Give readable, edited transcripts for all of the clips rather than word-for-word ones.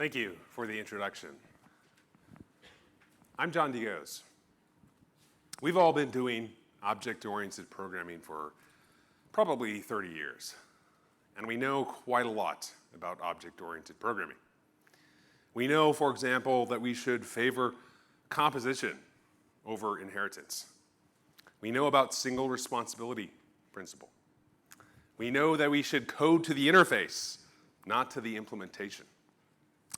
Thank you for the introduction. I'm John Dios. We've all been doing object-oriented programming for probably 30 years, and we know quite a lot about object-oriented programming. We know, for example, that we should favor composition over inheritance. We know about single responsibility principle. We know that we should code to the interface, not to the implementation.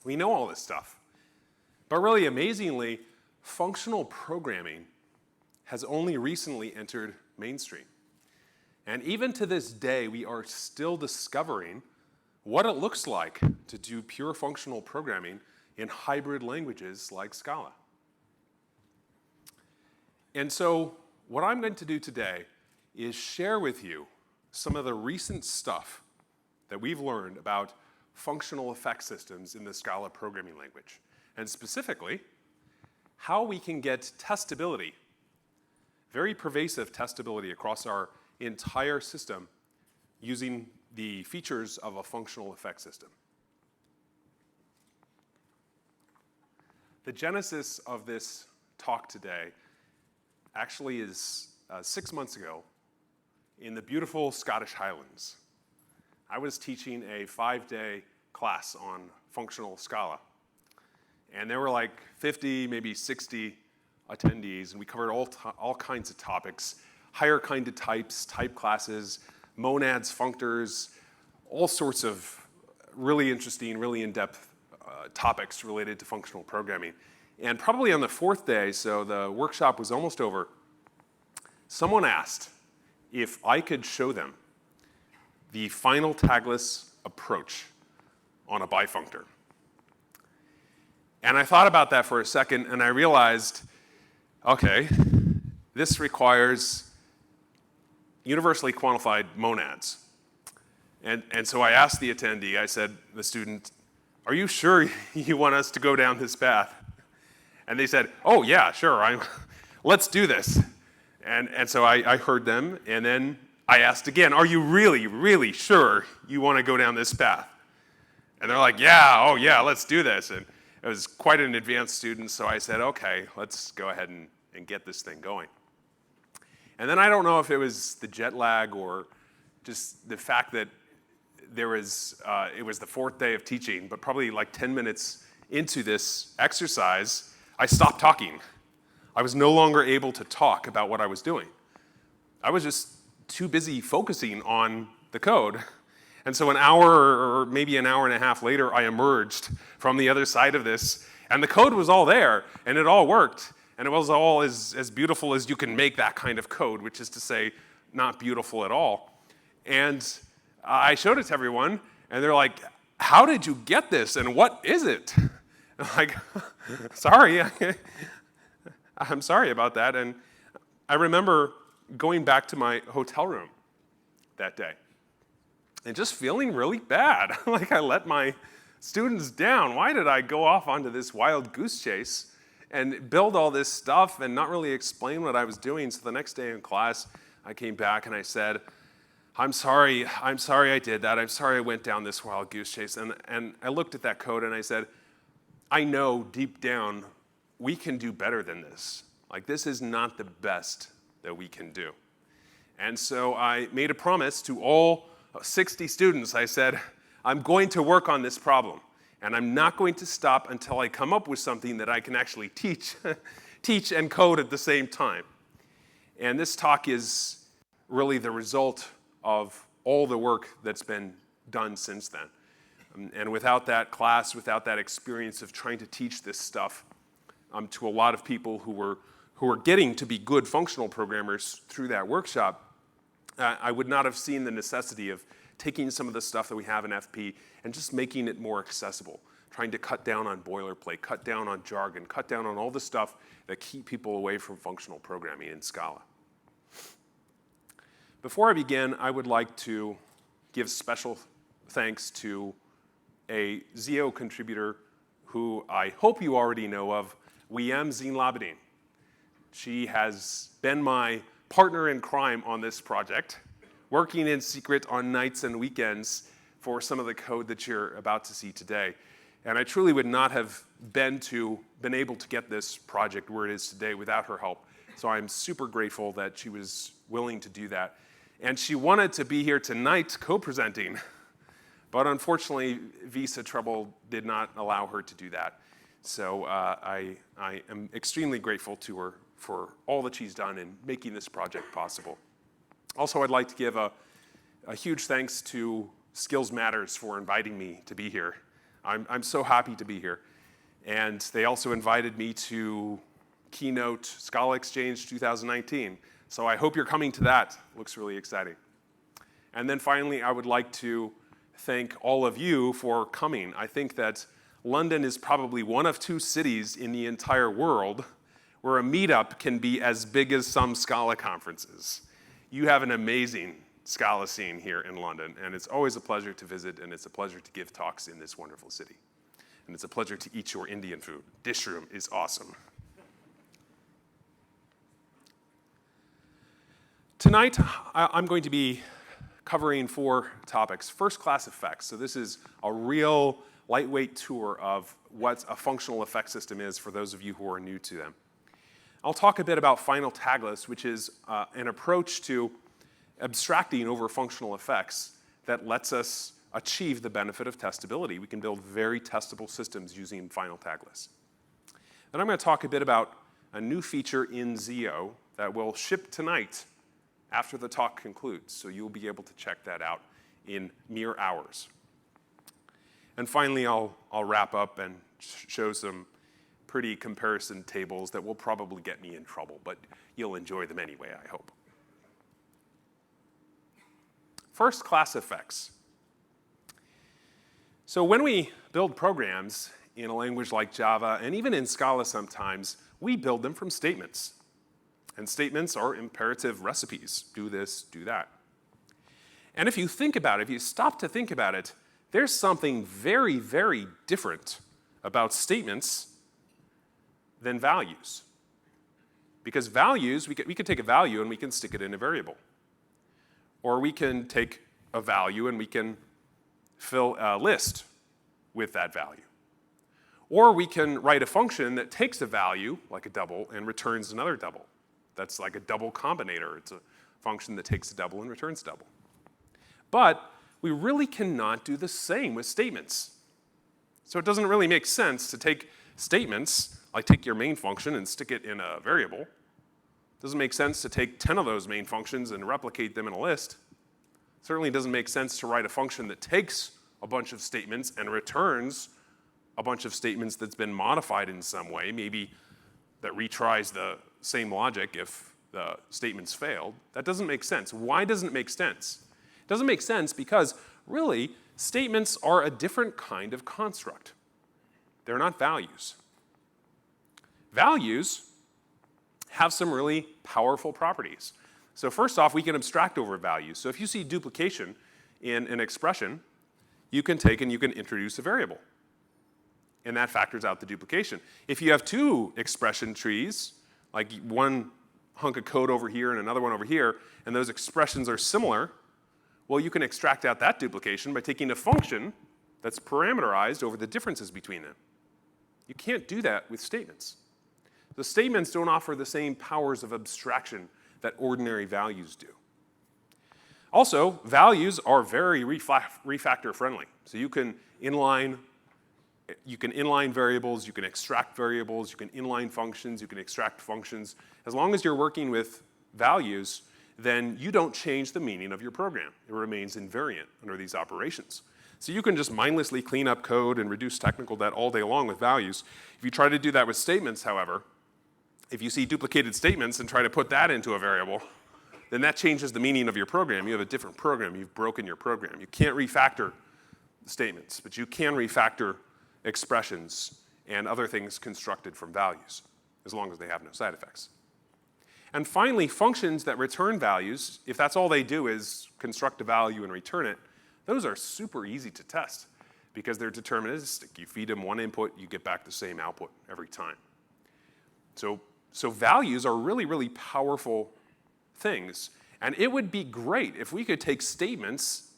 We know all this stuff. But really amazingly, functional programming has only recently entered mainstream. And even to this day, we are still discovering what it looks like to do pure functional programming in hybrid languages like Scala. And so what I'm going to do today is share with you some of the recent stuff that we've learned about functional effect systems in the Scala programming language, and specifically, how we can get testability, very pervasive testability across our entire system using the features of a functional effect system. The genesis of this talk today actually is 6 months ago in the beautiful Scottish Highlands. I was teaching a 5-day class on functional Scala. And there were like 50, maybe 60 attendees, and we covered all kinds of topics, higher kind of types, type classes, monads, functors, all sorts of really interesting, really in-depth topics related to functional programming. And probably on the 4th day, so the workshop was almost over, someone asked if I could show them the final tagless approach on a bifunctor. And I thought about that for a second, and I realized, okay, this requires universally quantified monads. And so I asked the attendee, I said, the student, are you sure you want us to go down this path? And they said, oh yeah, sure, let's do this. And so I heard them, and then I asked again, are you really, really sure you want to go down this path? And they're like, yeah, oh yeah, let's do this. And it was quite an advanced student, so I said, okay, let's go ahead and get this thing going. And then I don't know if it was the jet lag or just the fact that it was the 4th day of teaching, but probably like 10 minutes into this exercise, I stopped talking. I was no longer able to talk about what I was doing. I was just too busy focusing on the code. And so an hour or maybe an hour and a half later, I emerged from the other side of this, and the code was all there, and it all worked, and it was all as beautiful as you can make that kind of code, which is to say, not beautiful at all. And I showed it to everyone, and they're like, how did you get this, and what is it? I'm like, sorry, I'm sorry about that. And I remember going back to my hotel room that day and just feeling really bad. Like I let my students down. Why did I go off onto this wild goose chase and build all this stuff and not really explain what I was doing? So the next day in class, I came back and I said, I'm sorry I did that. I'm sorry I went down this wild goose chase. And I looked at that code and I said, I know deep down we can do better than this. Like this is not the best that we can do. And so I made a promise to all 60 students. I said, I'm going to work on this problem, and I'm not going to stop until I come up with something that I can actually teach and code at the same time. And this talk is really the result of all the work that's been done since then. And without that class, without that experience of trying to teach this stuff to a lot of people who were getting to be good functional programmers through that workshop, I would not have seen the necessity of taking some of the stuff that we have in FP and just making it more accessible, trying to cut down on boilerplate, cut down on jargon, cut down on all the stuff that keep people away from functional programming in Scala. Before I begin, I would like to give special thanks to a Zio contributor who I hope you already know of, Wiem Zinlabedin. She has been my partner in crime on this project, working in secret on nights and weekends for some of the code that you're about to see today. And I truly would not have been able to get this project where it is today without her help. So I'm super grateful that she was willing to do that. And she wanted to be here tonight co-presenting, but unfortunately, visa trouble did not allow her to do that. So I am extremely grateful to her for all that she's done in making this project possible. Also, I'd like to give a huge thanks to Skills Matters for inviting me to be here. I'm so happy to be here. And they also invited me to keynote Scala Exchange 2019. So I hope you're coming to that. Looks really exciting. And then finally, I would like to thank all of you for coming. I think that London is probably one of 2 cities in the entire world where a meetup can be as big as some Scala conferences. You have an amazing Scala scene here in London, and it's always a pleasure to visit, and it's a pleasure to give talks in this wonderful city. And it's a pleasure to eat your Indian food. Dish room is awesome. Tonight, I'm going to be covering 4 topics. First, class effects. So this is a real lightweight tour of what a functional effect system is for those of you who are new to them. I'll talk a bit about final tagless, which is an approach to abstracting over functional effects that lets us achieve the benefit of testability. We can build very testable systems using final tagless. Then I'm going to talk a bit about a new feature in Zio that will ship tonight after the talk concludes, so you'll be able to check that out in mere hours. And finally, I'll wrap up and show some pretty comparison tables that will probably get me in trouble, but you'll enjoy them anyway, I hope. First, class effects. So when we build programs in a language like Java, and even in Scala sometimes, we build them from statements. And statements are imperative recipes. Do this, do that. And if you think about it, if you stop to think about it, there's something very, very different about statements than values. Because values, we could take a value and we can stick it in a variable. Or we can take a value and we can fill a list with that value. Or we can write a function that takes a value, like a double, and returns another double. That's like a double combinator. It's a function that takes a double and returns double. But we really cannot do the same with statements. So it doesn't really make sense to take statements, like take your main function and stick it in a variable. It doesn't make sense to take 10 of those main functions and replicate them in a list. It certainly doesn't make sense to write a function that takes a bunch of statements and returns a bunch of statements that's been modified in some way, maybe that retries the same logic if the statements failed. That doesn't make sense. Why doesn't it make sense? It doesn't make sense because, really, statements are a different kind of construct. They're not values. Values have some really powerful properties. So first off, we can abstract over values. So if you see duplication in an expression, you can take and you can introduce a variable. And that factors out the duplication. If you have 2 expression trees, like one hunk of code over here and another one over here, and those expressions are similar, well, you can extract out that duplication by taking a function that's parameterized over the differences between them. You can't do that with statements. The statements don't offer the same powers of abstraction that ordinary values do. Also, values are very refactor friendly. So you can inline variables, you can extract variables, you can inline functions, you can extract functions. As long as you're working with values, then you don't change the meaning of your program. It remains invariant under these operations. So you can just mindlessly clean up code and reduce technical debt all day long with values. If you try to do that with statements, however, if you see duplicated statements and try to put that into a variable, then that changes the meaning of your program. You have a different program. You've broken your program. You can't refactor statements, but you can refactor expressions and other things constructed from values, as long as they have no side effects. And finally, functions that return values, if that's all they do is construct a value and return it, those are super easy to test because they're deterministic. You feed them one input, you get back the same output every time. So values are really, really powerful things. And it would be great if we could take statements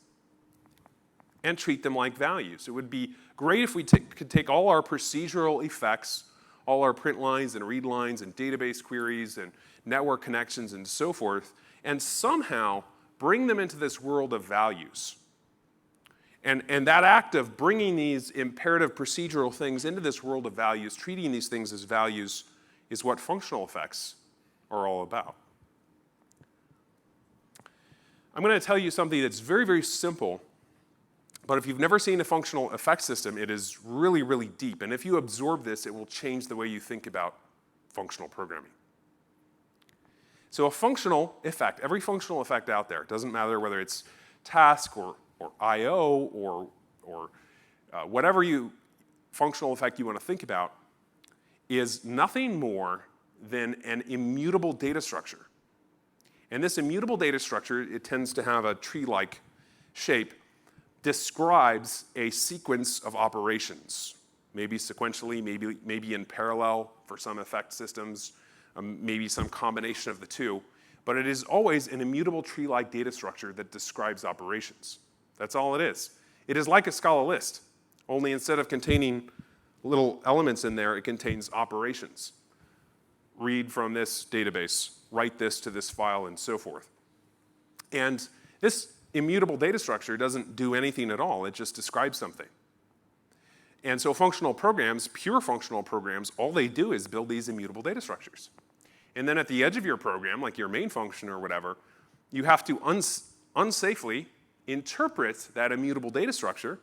and treat them like values. It would be Great if we could take all our procedural effects, all our print lines and read lines and database queries and network connections and so forth, and somehow bring them into this world of values. And that act of bringing these imperative procedural things into this world of values, treating these things as values, is what functional effects are all about. I'm going to tell you something that's very, very simple, but if you've never seen a functional effect system, it is really, really deep. And if you absorb this, it will change the way you think about functional programming. So a functional effect, every functional effect out there, doesn't matter whether it's task or I/O or whatever functional effect you want to think about, is nothing more than an immutable data structure. And this immutable data structure, it tends to have a tree-like shape, describes a sequence of operations, maybe sequentially, maybe in parallel for some effect systems, maybe some combination of the two, but it is always an immutable tree-like data structure that describes operations. That's all it is. It is like a Scala list, only instead of containing little elements in there, it contains operations. Read from this database, write this to this file, and so forth. And this immutable data structure doesn't do anything at all. It just describes something. And so functional programs, pure functional programs, all they do is build these immutable data structures. And then at the edge of your program, like your main function or whatever, you have to unsafely interpret that immutable data structure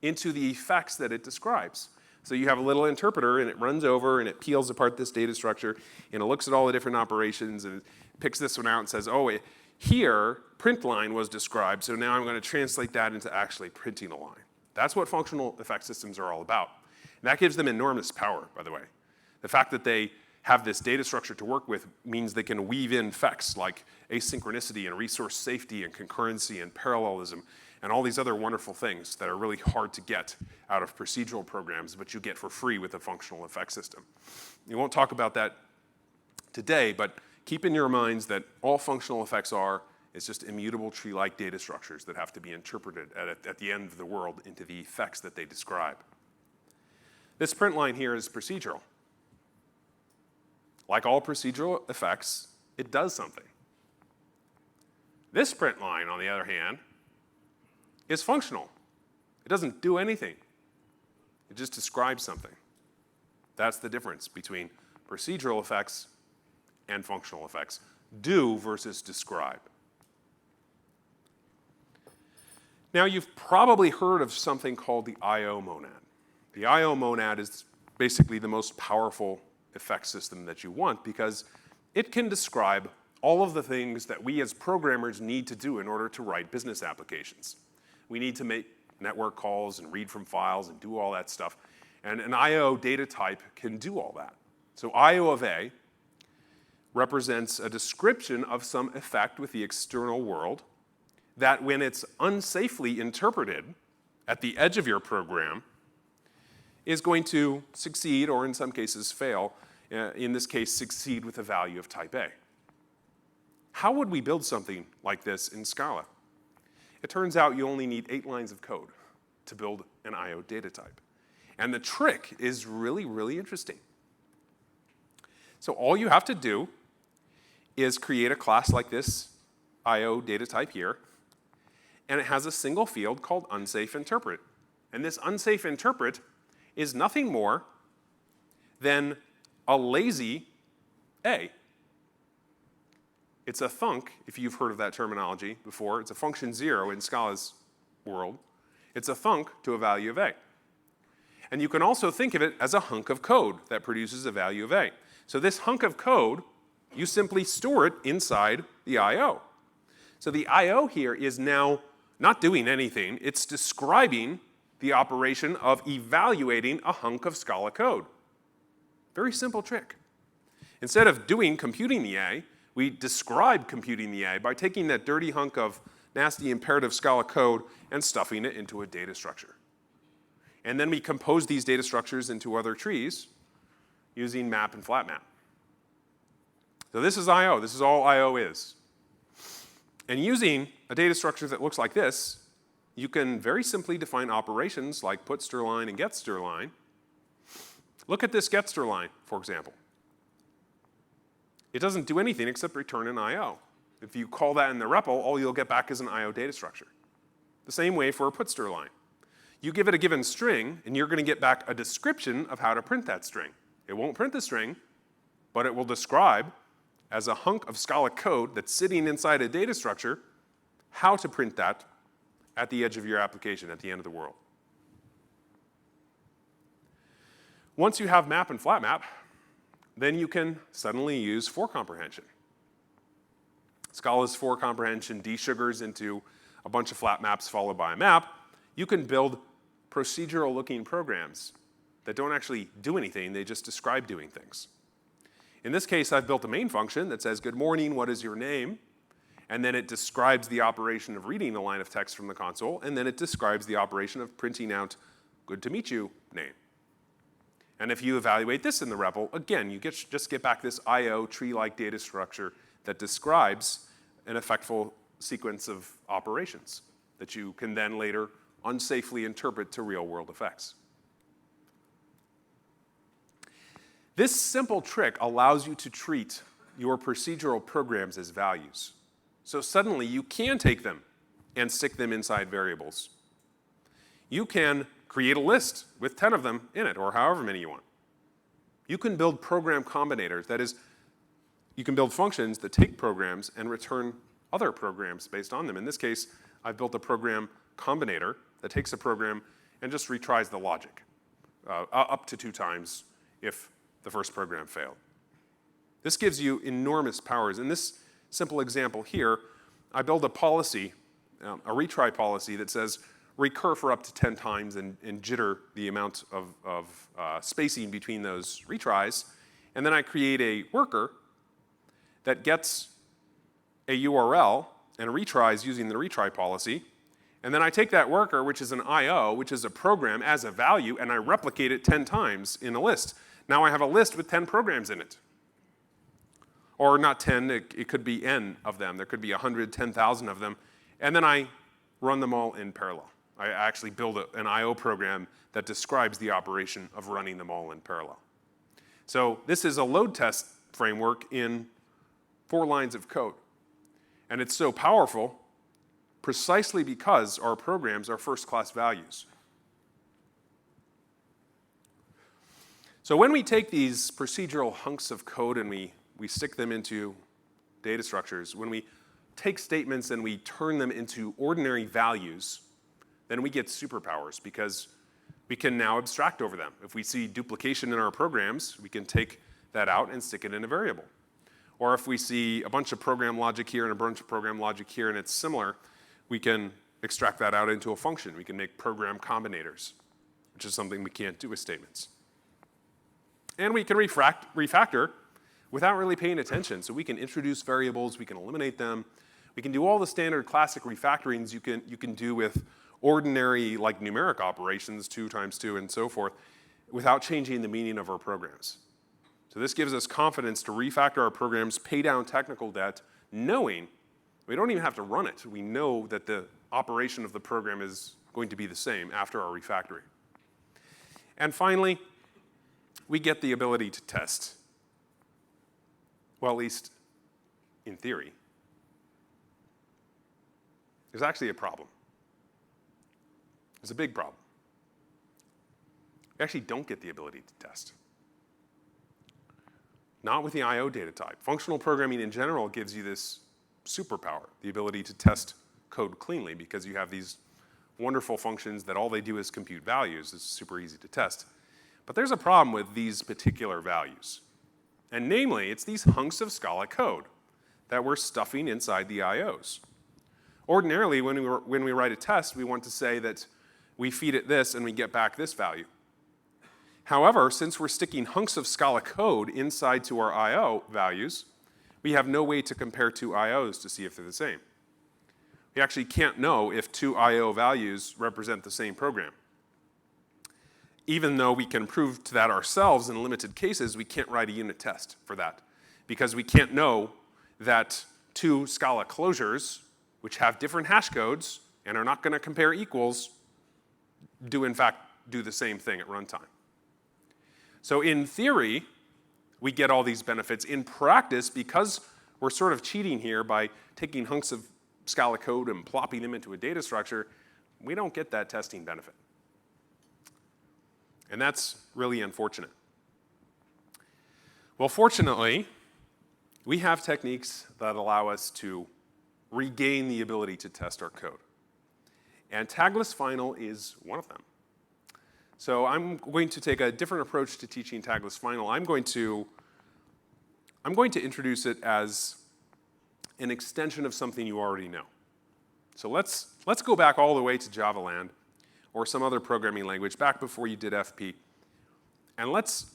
into the effects that it describes. So you have a little interpreter, and it runs over, and it peels apart this data structure, and it looks at all the different operations, and it picks this one out and says, oh, here, print line was described, so now I'm going to translate that into actually printing a line. That's what functional effect systems are all about. And that gives them enormous power, by the way. The fact that they have this data structure to work with means they can weave in effects like asynchronicity and resource safety and concurrency and parallelism and all these other wonderful things that are really hard to get out of procedural programs, but you get for free with a functional effect system. We won't talk about that today, but keep in your minds that all functional effects is just immutable tree-like data structures that have to be interpreted at the end of the world into the effects that they describe. This print line here is procedural. Like all procedural effects, it does something. This print line, on the other hand, is functional. It doesn't do anything. It just describes something. That's the difference between procedural effects and functional effects. Do versus describe. Now, you've probably heard of something called the I/O monad. The I/O monad is basically the most powerful effect system that you want because it can describe all of the things that we as programmers need to do in order to write business applications. We need to make network calls and read from files and do all that stuff. And an I/O data type can do all that. So I/O of A represents a description of some effect with the external world that when it's unsafely interpreted at the edge of your program is going to succeed or in some cases fail. In this case, succeed with a value of type A. How would we build something like this in Scala? It turns out you only need 8 lines of code to build an I/O data type. And the trick is really, really interesting. So all you have to do is create a class like this I/O data type here, and it has a single field called unsafe interpret. And this unsafe interpret is nothing more than a lazy A. It's a thunk, if you've heard of that terminology before. It's a function 0 in Scala's world. It's a thunk to a value of A. And you can also think of it as a hunk of code that produces a value of A. So this hunk of code, you simply store it inside the I/O. So the I/O here is now not doing anything. It's describing the operation of evaluating a hunk of Scala code. Very simple trick. Instead of computing the A, we describe computing the A by taking that dirty hunk of nasty imperative Scala code and stuffing it into a data structure. And then we compose these data structures into other trees using map and flat map. So this is I/O. This is all I/O is. And using a data structure that looks like this, you can very simply define operations like put stir line and get stir line. Look at this get stir line, for example. It doesn't do anything except return an IO. If you call that in the REPL, all you'll get back is an IO data structure. The same way for a put stir line. You give it a given string, and you're going to get back a description of how to print that string. It won't print the string, but it will describe, as a hunk of Scala code that's sitting inside a data structure, how to print that at the edge of your application, at the end of the world. Once you have map and flat map, then you can suddenly use for comprehension. Scala's for comprehension desugars into a bunch of flat maps followed by a map. You can build procedural looking programs that don't actually do anything, they just describe doing things. In this case, I've built a main function that says, good morning, what is your name? And then it describes the operation of reading a line of text from the console, and then it describes the operation of printing out, good to meet you, name. And if you evaluate this in the REPL, again, you just get back this IO tree-like data structure that describes an effectful sequence of operations that you can then later unsafely interpret to real-world effects. This simple trick allows you to treat your procedural programs as values. So suddenly you can take them and stick them inside variables. You can create a list with 10 of them in it, or however many you want. You can build program combinators. That is, you can build functions that take programs and return other programs based on them. In this case, I've built a program combinator that takes a program and just retries the logic up to 2 times if the first program failed. This gives you enormous powers. In this simple example here, I build a policy, a retry policy that says recur for up to 10 times and jitter the amount of spacing between those retries. And then I create a worker that gets a URL and retries using the retry policy. And then I take that worker, which is an IO, which is a program, as a value, and I replicate it 10 times in a list. Now I have a list with 10 programs in it. Or not 10, it could be n of them. There could be 100, 10,000 of them. And then I run them all in parallel. I actually build an IO program that describes the operation of running them all in parallel. So this is a load test framework in 4 lines of code. And it's so powerful precisely because our programs are first-class values. So when we take these procedural hunks of code and we stick them into data structures, when we take statements and we turn them into ordinary values, then we get superpowers because we can now abstract over them. If we see duplication in our programs, we can take that out and stick it in a variable. Or if we see a bunch of program logic here and a bunch of program logic here and it's similar, we can extract that out into a function. We can make program combinators, which is something we can't do with statements. And we can refactor without really paying attention. So we can introduce variables, we can eliminate them. We can do all the standard classic refactorings you can do with ordinary like numeric operations, 2 times 2 and so forth, without changing the meaning of our programs. So this gives us confidence to refactor our programs, pay down technical debt, knowing we don't even have to run it. We know that the operation of the program is going to be the same after our refactoring. And finally, we get the ability to test. Well, at least in theory. There's actually a problem. There's a big problem. We actually don't get the ability to test. Not with the IO data type. Functional programming in general gives you this superpower, the ability to test code cleanly because you have these wonderful functions that all they do is compute values. It's super easy to test. But there's a problem with these particular values. And namely, it's these hunks of Scala code that we're stuffing inside the IOs. Ordinarily, when we write a test, we want to say that we feed it this and we get back this value. However, since we're sticking hunks of Scala code inside to our IO values, we have no way to compare 2 IOs to see if they're the same. We actually can't know if 2 IO values represent the same program. Even though we can prove to that ourselves in limited cases, we can't write a unit test for that because we can't know that 2 Scala closures, which have different hash codes and are not going to compare equals do in fact do the same thing at runtime. So in theory, we get all these benefits. In practice, because we're sort of cheating here by taking hunks of Scala code and plopping them into a data structure, we don't get that testing benefit. And that's really unfortunate. Well, fortunately, we have techniques that allow us to regain the ability to test our code. And tagless final is one of them. So I'm going to take a different approach to teaching tagless final. I'm going to introduce it as an extension of something you already know. So let's go back all the way to Java land or some other programming language back before you did FP. And let's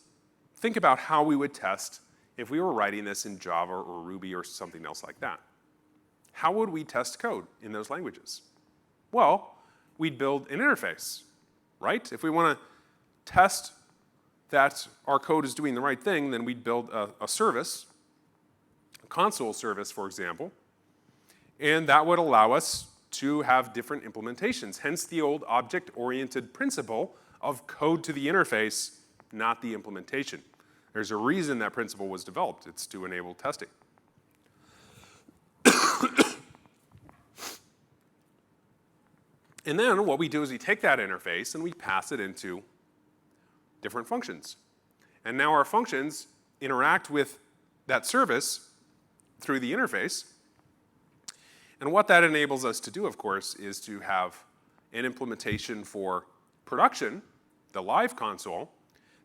think about how we would test if we were writing this in Java or Ruby or something else like that. How would we test code in those languages? Well, we'd build an interface, right? If we want to test that our code is doing the right thing, then we'd build a service, a console service, for example, and that would allow us to have different implementations, hence the old object-oriented principle of code to the interface, not the implementation. There's a reason that principle was developed. It's to enable testing. And then what we do is we take that interface and we pass it into different functions. And now our functions interact with that service through the interface. And what that enables us to do, of course, is to have an implementation for production, the live console,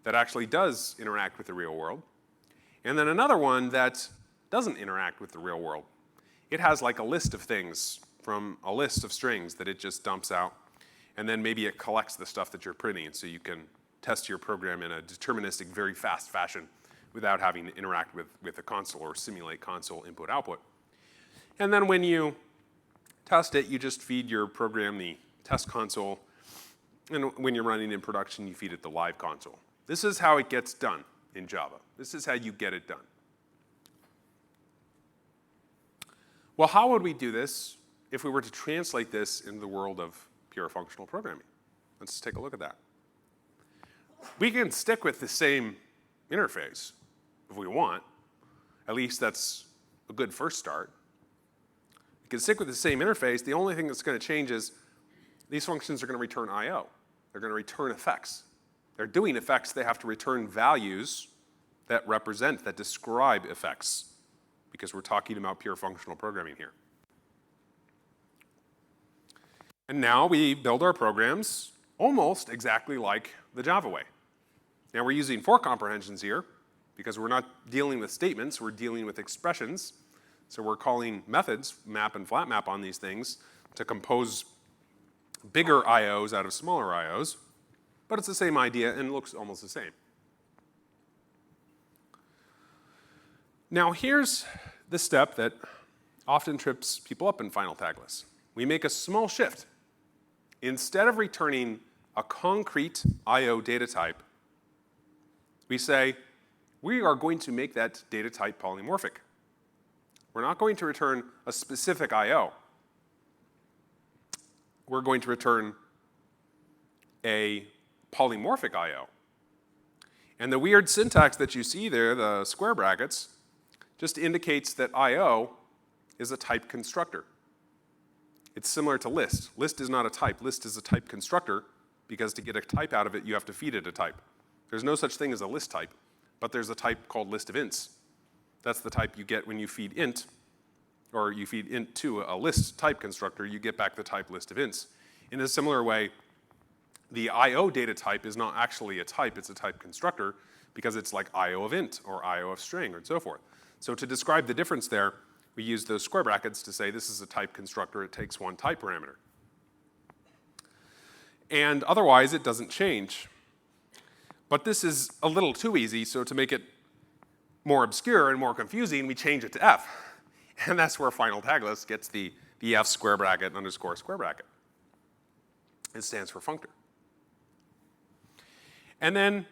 that actually does interact with the real world. And then another one that doesn't interact with the real world. It has like a list of things from a list of strings that it just dumps out. And then maybe it collects the stuff that you're printing so you can test your program in a deterministic, very fast fashion without having to interact with the console or simulate console input-output. And then when you test it, you just feed your program the test console. And when you're running in production, you feed it the live console. This is how it gets done in Java. This is how you get it done. Well, how would we do this if we were to translate this into the world of pure functional programming? Let's take a look at that. We can stick with the same interface if we want. At least that's a good first start. We can stick with the same interface. The only thing that's going to change is these functions are going to return I/O. They're going to return effects. They're doing effects. They have to return values that represent, that describe effects, because we're talking about pure functional programming here. And now we build our programs almost exactly like the Java way. Now we're using for comprehensions here because we're not dealing with statements, we're dealing with expressions. So we're calling methods, map and flat map, on these things to compose bigger IOs out of smaller IOs. But it's the same idea and looks almost the same. Now here's the step that often trips people up in final tagless. We make a small shift. Instead of returning a concrete I/O data type, we say, we are going to make that data type polymorphic. We're not going to return a specific I/O. We're going to return a polymorphic I/O. And the weird syntax that you see there, the square brackets, just indicates that I/O is a type constructor. It's similar to list. List is not a type. List is a type constructor because to get a type out of it, you have to feed it a type. There's no such thing as a list type, but there's a type called list of ints. That's the type you get when you feed int, or you feed int to a list type constructor, you get back the type list of ints. In a similar way, the I/O data type is not actually a type, it's a type constructor because it's like I/O of int or I/O of string and so forth. So to describe the difference there, we use those square brackets to say this is a type constructor, it takes one type parameter. And otherwise, it doesn't change. But this is a little too easy, so to make it more obscure and more confusing, we change it to F. And that's where final tagless gets the F square bracket underscore square bracket. It stands for functor. And then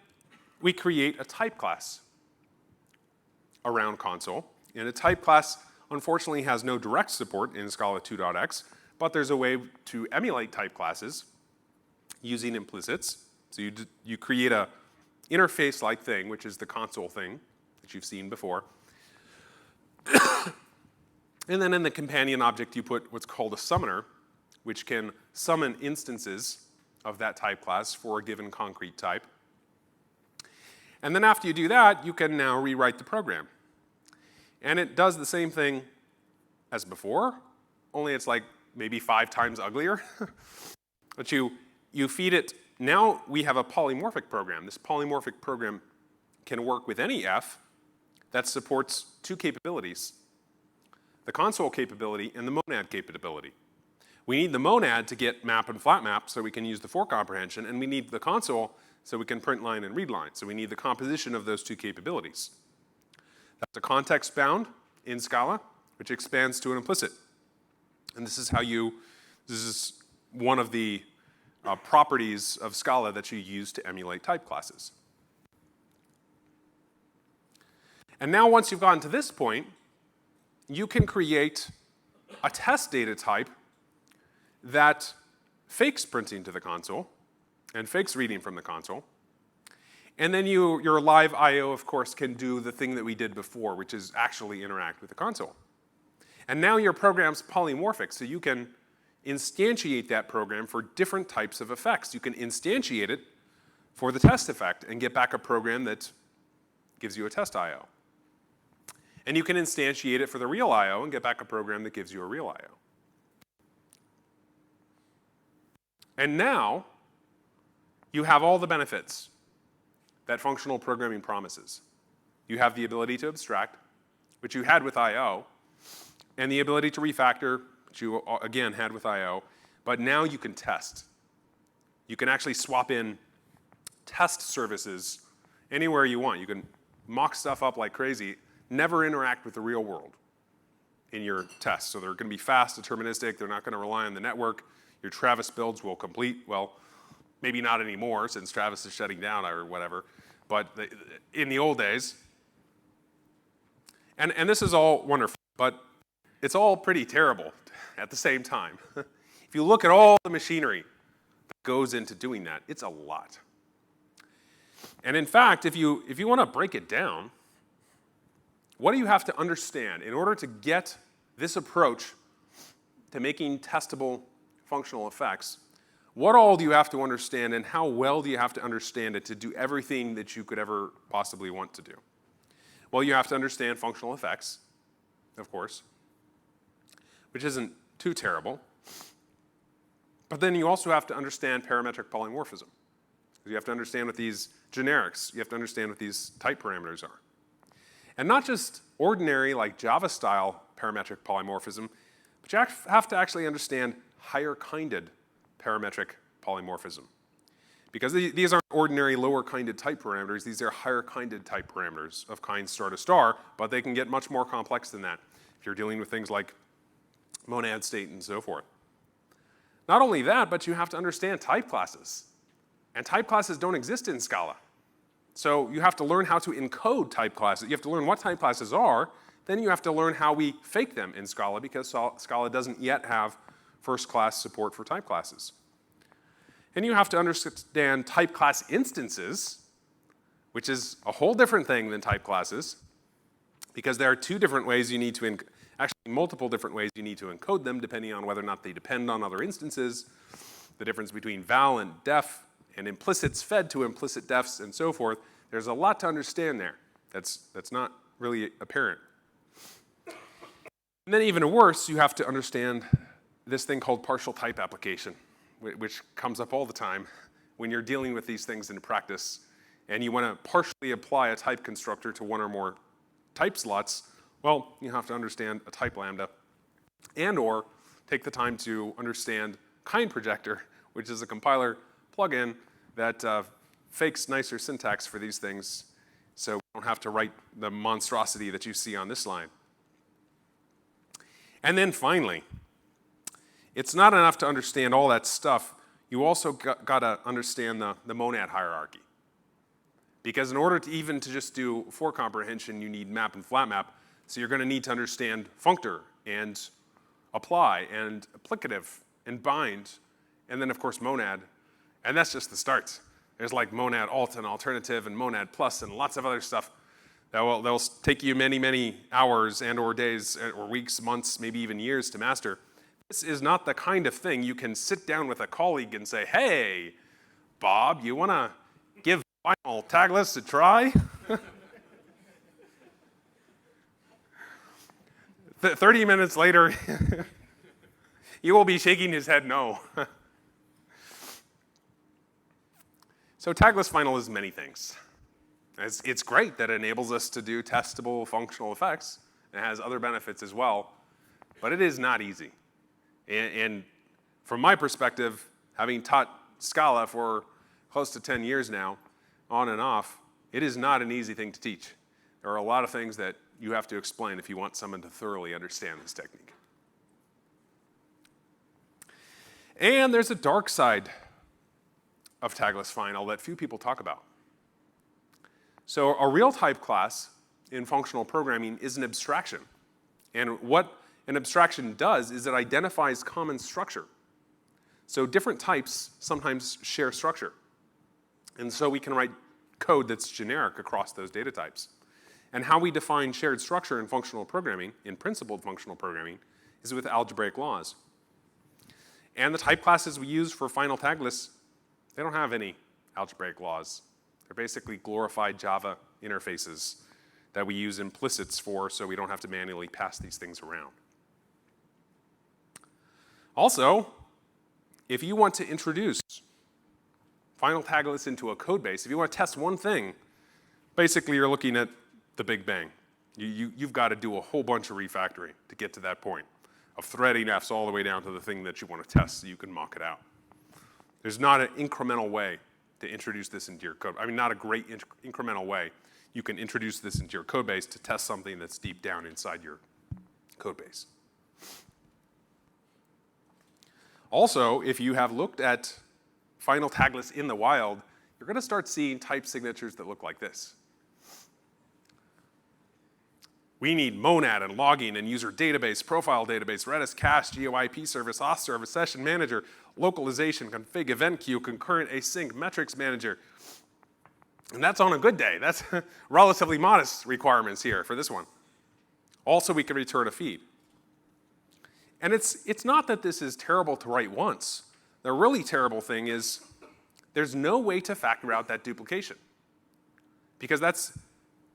we create a type class around console. And a type class, unfortunately, has no direct support in Scala 2.x, but there's a way to emulate type classes using implicits. So you create a interface-like thing, which is the console thing that you've seen before. And then in the companion object, you put what's called a summoner, which can summon instances of that type class for a given concrete type. And then after you do that, you can now rewrite the program. And it does the same thing as before, only it's like maybe 5 times uglier. But you feed it. Now we have a polymorphic program. This polymorphic program can work with any F that supports 2 capabilities: the console capability and the monad capability. We need the monad to get map and flat map so we can use the for comprehension, and we need the console so we can print line and read line. So we need the composition of those 2 capabilities. That's a context bound in Scala, which expands to an implicit. And this is one of the properties of Scala that you use to emulate type classes. And now once you've gotten to this point, you can create a test data type that fakes printing to the console and fakes reading from the console. And then your live I/O, of course, can do the thing that we did before, which is actually interact with the console. And now your program's polymorphic, so you can instantiate that program for different types of effects. You can instantiate it for the test effect and get back a program that gives you a test I/O. And you can instantiate it for the real I/O and get back a program that gives you a real I/O. And now you have all the benefits that functional programming promises. You have the ability to abstract, which you had with I/O, and the ability to refactor, which you again had with I/O, but now you can test. You can actually swap in test services anywhere you want. You can mock stuff up like crazy, never interact with the real world in your tests. So they're going to be fast, deterministic, they're not going to rely on the network. Your Travis builds will complete, well, maybe not anymore since Travis is shutting down or whatever, but in the old days. And this is all wonderful, but it's all pretty terrible at the same time. If you look at all the machinery that goes into doing that, it's a lot. And in fact, if you want to break it down, what do you have to understand in order to get this approach to making testable functional effects? What all do you have to understand, and how well do you have to understand it to do everything that you could ever possibly want to do? Well, you have to understand functional effects, of course, which isn't too terrible. But then you also have to understand parametric polymorphism. You have to understand what these generics, you have to understand what these type parameters are. And not just ordinary, like Java-style parametric polymorphism, but you have to actually understand higher-kinded parametric polymorphism. Because these aren't ordinary lower-kinded type parameters, these are higher-kinded type parameters of kind star to star, but they can get much more complex than that if you're dealing with things like monad state and so forth. Not only that, but you have to understand type classes. And type classes don't exist in Scala. So you have to learn how to encode type classes. You have to learn what type classes are, then you have to learn how we fake them in Scala, because Scala doesn't yet have first-class support for type classes. And you have to understand type class instances, which is a whole different thing than type classes, because there are 2 different ways you need to, actually multiple different ways you need to encode them, depending on whether or not they depend on other instances, the difference between val and def, and implicits fed to implicit defs, and so forth. There's a lot to understand there that's not really apparent. And then even worse, you have to understand this thing called partial type application, which comes up all the time when you're dealing with these things in practice, and you want to partially apply a type constructor to one or more type slots. Well, you have to understand a type lambda, and or take the time to understand kind projector, which is a compiler plugin that fakes nicer syntax for these things, so we don't have to write the monstrosity that you see on this line. And then finally, it's not enough to understand all that stuff. You also got to understand the monad hierarchy. Because in order to even to just do for comprehension, you need map and flat map. So you're going to need to understand functor and apply and applicative and bind, and then of course monad. And that's just the start. There's like monad alt and alternative and monad plus and lots of other stuff that'll take you many, many hours and or days or weeks, months, maybe even years to master. This is not the kind of thing you can sit down with a colleague and say, hey, Bob, you want to give final tagless a try? 30 minutes later, you will be shaking his head no. So tagless final is many things. It's great that it enables us to do testable functional effects. It has other benefits as well, but it is not easy. And from my perspective, having taught Scala for close to 10 years now, on and off, it is not an easy thing to teach. There are a lot of things that you have to explain if you want someone to thoroughly understand this technique. And there's a dark side of tagless final that few people talk about. So a real type class in functional programming is an abstraction. And what an abstraction does is it identifies common structure. So different types sometimes share structure. And so we can write code that's generic across those data types. And how we define shared structure in functional programming, in principled functional programming, is with algebraic laws. And the type classes we use for final tagless, they don't have any algebraic laws. They're basically glorified Java interfaces that we use implicits for so we don't have to manually pass these things around. Also, if you want to introduce final tagless into a code base, if you want to test one thing, basically you're looking at the Big Bang. You've got to do a whole bunch of refactoring to get to that point of threading Fs all the way down to the thing that you want to test so you can mock it out. There's not an incremental way to introduce this into your code. I mean, not a great incremental way. You can introduce this into your code base to test something that's deep down inside your code base. Also, if you have looked at final tagless in the wild, you're going to start seeing type signatures that look like this. We need monad and logging and user database, profile database, Redis cache, GeoIP service, auth service, session manager, localization, config, event queue, concurrent async, metrics manager. And that's on a good day. That's relatively modest requirements here for this one. Also, we can return a feed. And it's not that this is terrible to write once. The really terrible thing is there's no way to factor out that duplication. Because that's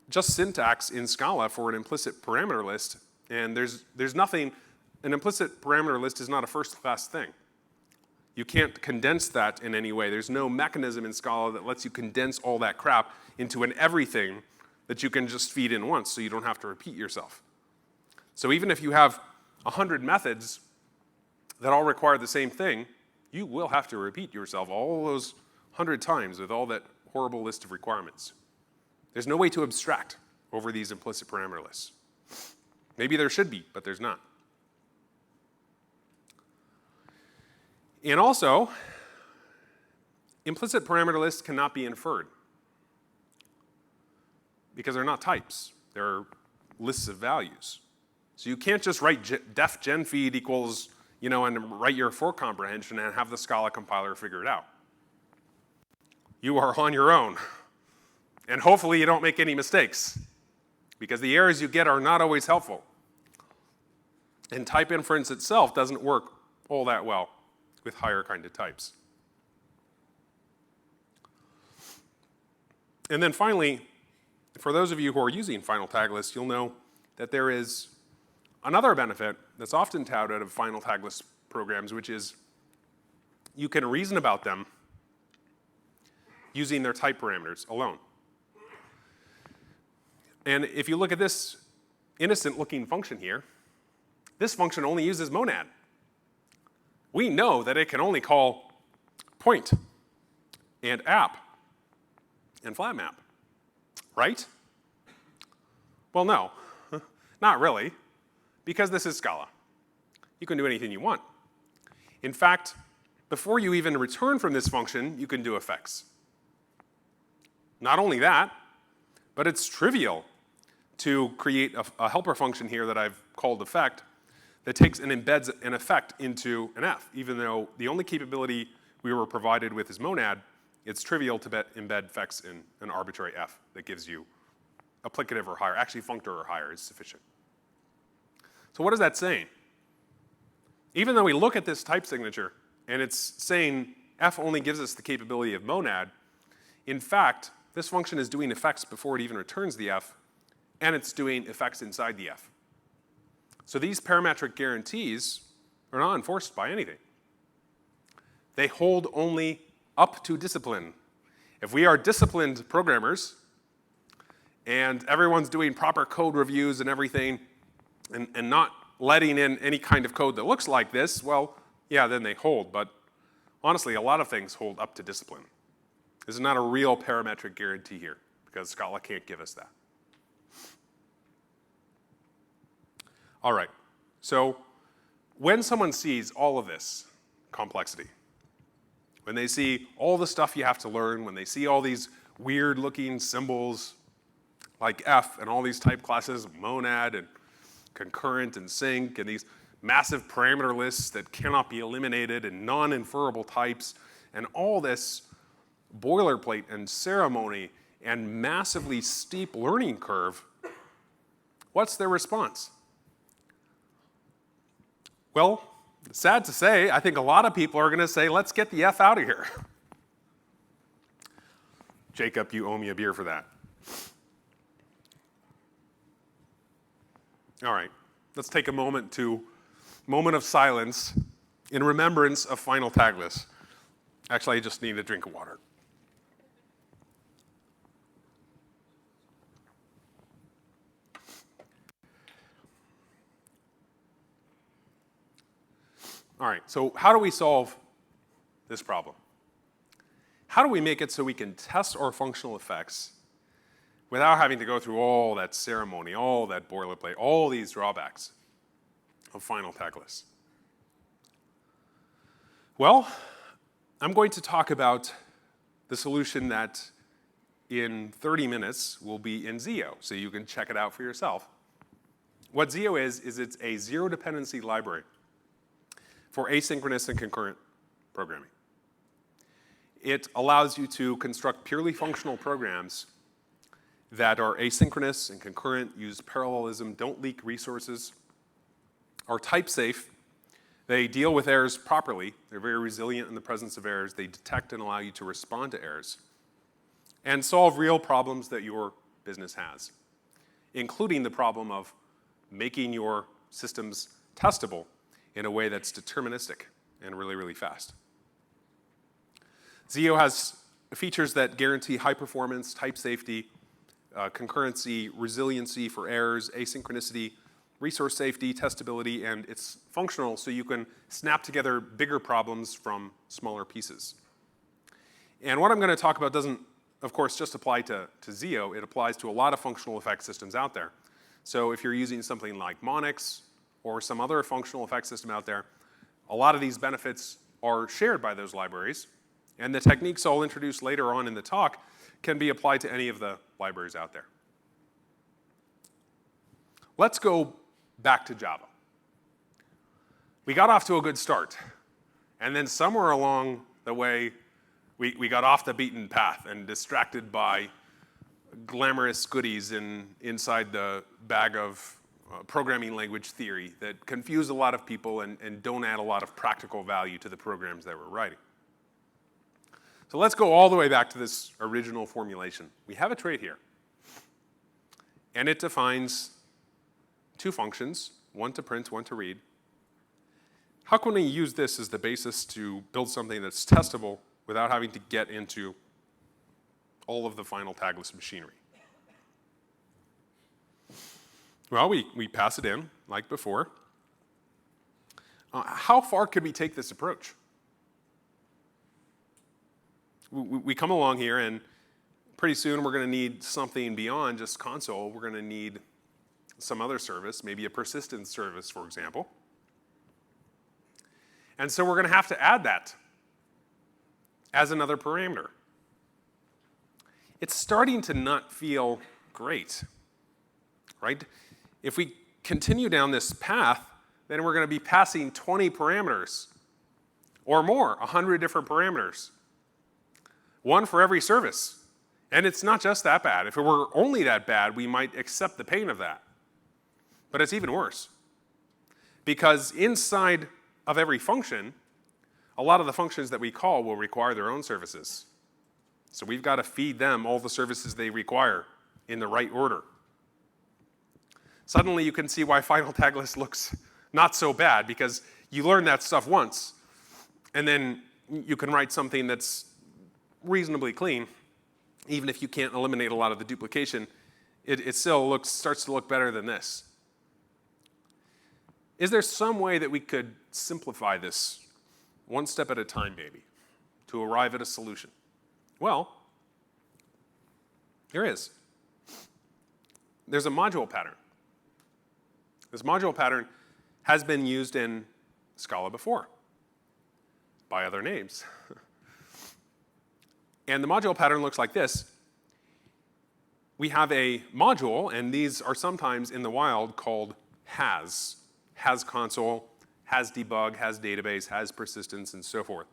just syntax in Scala for an implicit parameter list, and there's nothing, an implicit parameter list is not a first-class thing. You can't condense that in any way. There's no mechanism in Scala that lets you condense all that crap into an everything that you can just feed in once so you don't have to repeat yourself. So even if you have 100 methods that all require the same thing, you will have to repeat yourself all those 100 times with all that horrible list of requirements. There's no way to abstract over these implicit parameter lists. Maybe there should be, but there's not. And also, implicit parameter lists cannot be inferred because they're not types. They're lists of values. So you can't just write def gen feed equals, and write your for comprehension and have the Scala compiler figure it out. You are on your own. And hopefully you don't make any mistakes, because the errors you get are not always helpful. And type inference itself doesn't work all that well with higher kind of types. And then finally, for those of you who are using final tagless, you'll know that there is another benefit that's often touted of final tagless programs, which is you can reason about them using their type parameters alone. And if you look at this innocent-looking function here, this function only uses monad. We know that it can only call point and app and flat map, right? Well, no, not really, because this is Scala. You can do anything you want. In fact, before you even return from this function, you can do effects. Not only that, but it's trivial to create a helper function here that I've called effect that takes and embeds an effect into an f, even though the only capability we were provided with is monad. It's trivial to embed effects in an arbitrary f that gives you applicative or higher. Actually, functor or higher is sufficient. So what is that saying? Even though we look at this type signature and it's saying f only gives us the capability of monad, in fact, this function is doing effects before it even returns the f, and it's doing effects inside the f. So these parametric guarantees are not enforced by anything. They hold only up to discipline. If we are disciplined programmers and everyone's doing proper code reviews and everything and not letting in any kind of code that looks like this, well, yeah, then they hold. But honestly, a lot of things hold up to discipline. This is not a real parametric guarantee here because Scala can't give us that. All right, so when someone sees all of this complexity, when they see all the stuff you have to learn, when they see all these weird-looking symbols like f and all these type classes, monad and concurrent and sync, and these massive parameter lists that cannot be eliminated and non-inferable types, and all this boilerplate and ceremony and massively steep learning curve, what's their response? Well, sad to say, I think a lot of people are going to say, let's get the F out of here. Jacob, you owe me a beer for that. All right, let's take a moment of silence in remembrance of final Tagless. Actually, I just need a drink of water. All right, so how do we solve this problem? How do we make it so we can test our functional effects without having to go through all that ceremony, all that boilerplate, all these drawbacks of final Tagless? Well, I'm going to talk about the solution that in 30 minutes will be in Zio, so you can check it out for yourself. What Zio is it's a zero dependency library for asynchronous and concurrent programming. It allows you to construct purely functional programs that are asynchronous and concurrent, use parallelism, don't leak resources, are type safe. They deal with errors properly. They're very resilient in the presence of errors. They detect and allow you to respond to errors and solve real problems that your business has, including the problem of making your systems testable in a way that's deterministic and really, really fast. Zio has features that guarantee high performance, type safety, concurrency, resiliency for errors, asynchronicity, resource safety, testability, and it's functional so you can snap together bigger problems from smaller pieces. And what I'm going to talk about doesn't, of course, just apply to Zio. It applies to a lot of functional effect systems out there. So if you're using something like Monix or some other functional effect system out there, a lot of these benefits are shared by those libraries, and the techniques I'll introduce later on in the talk can be applied to any of the libraries out there. Let's go back to Java. We got off to a good start, and then somewhere along the way, we got off the beaten path and distracted by glamorous goodies inside the bag of programming language theory that confuse a lot of people and don't add a lot of practical value to the programs that we're writing. So let's go all the way back to this original formulation. We have a trait here, and it defines two functions, one to print, one to read. How can we use this as the basis to build something that's testable without having to get into all of the final Tagless machinery? Well, we pass it in, like before. How far could we take this approach? We come along here, and pretty soon we're going to need something beyond just console. We're going to need some other service, maybe a persistence service, for example. And so we're going to have to add that as another parameter. It's starting to not feel great, right? If we continue down this path, then we're going to be passing 20 parameters or more, 100 different parameters. One for every service. And it's not just that bad. If it were only that bad, we might accept the pain of that. But it's even worse. Because inside of every function, a lot of the functions that we call will require their own services. So we've got to feed them all the services they require in the right order. Suddenly you can see why final tagless looks not so bad, because you learn that stuff once, and then you can write something that's reasonably clean. Even if you can't eliminate a lot of the duplication, it still starts to look better than this. Is there some way that we could simplify this one step at a time, maybe, to arrive at a solution? Well, there is. There's a module pattern. This module pattern has been used in Scala before, by other names. And the module pattern looks like this. We have a module, and these are sometimes in the wild called has. Has console, has debug, has database, has persistence, and so forth.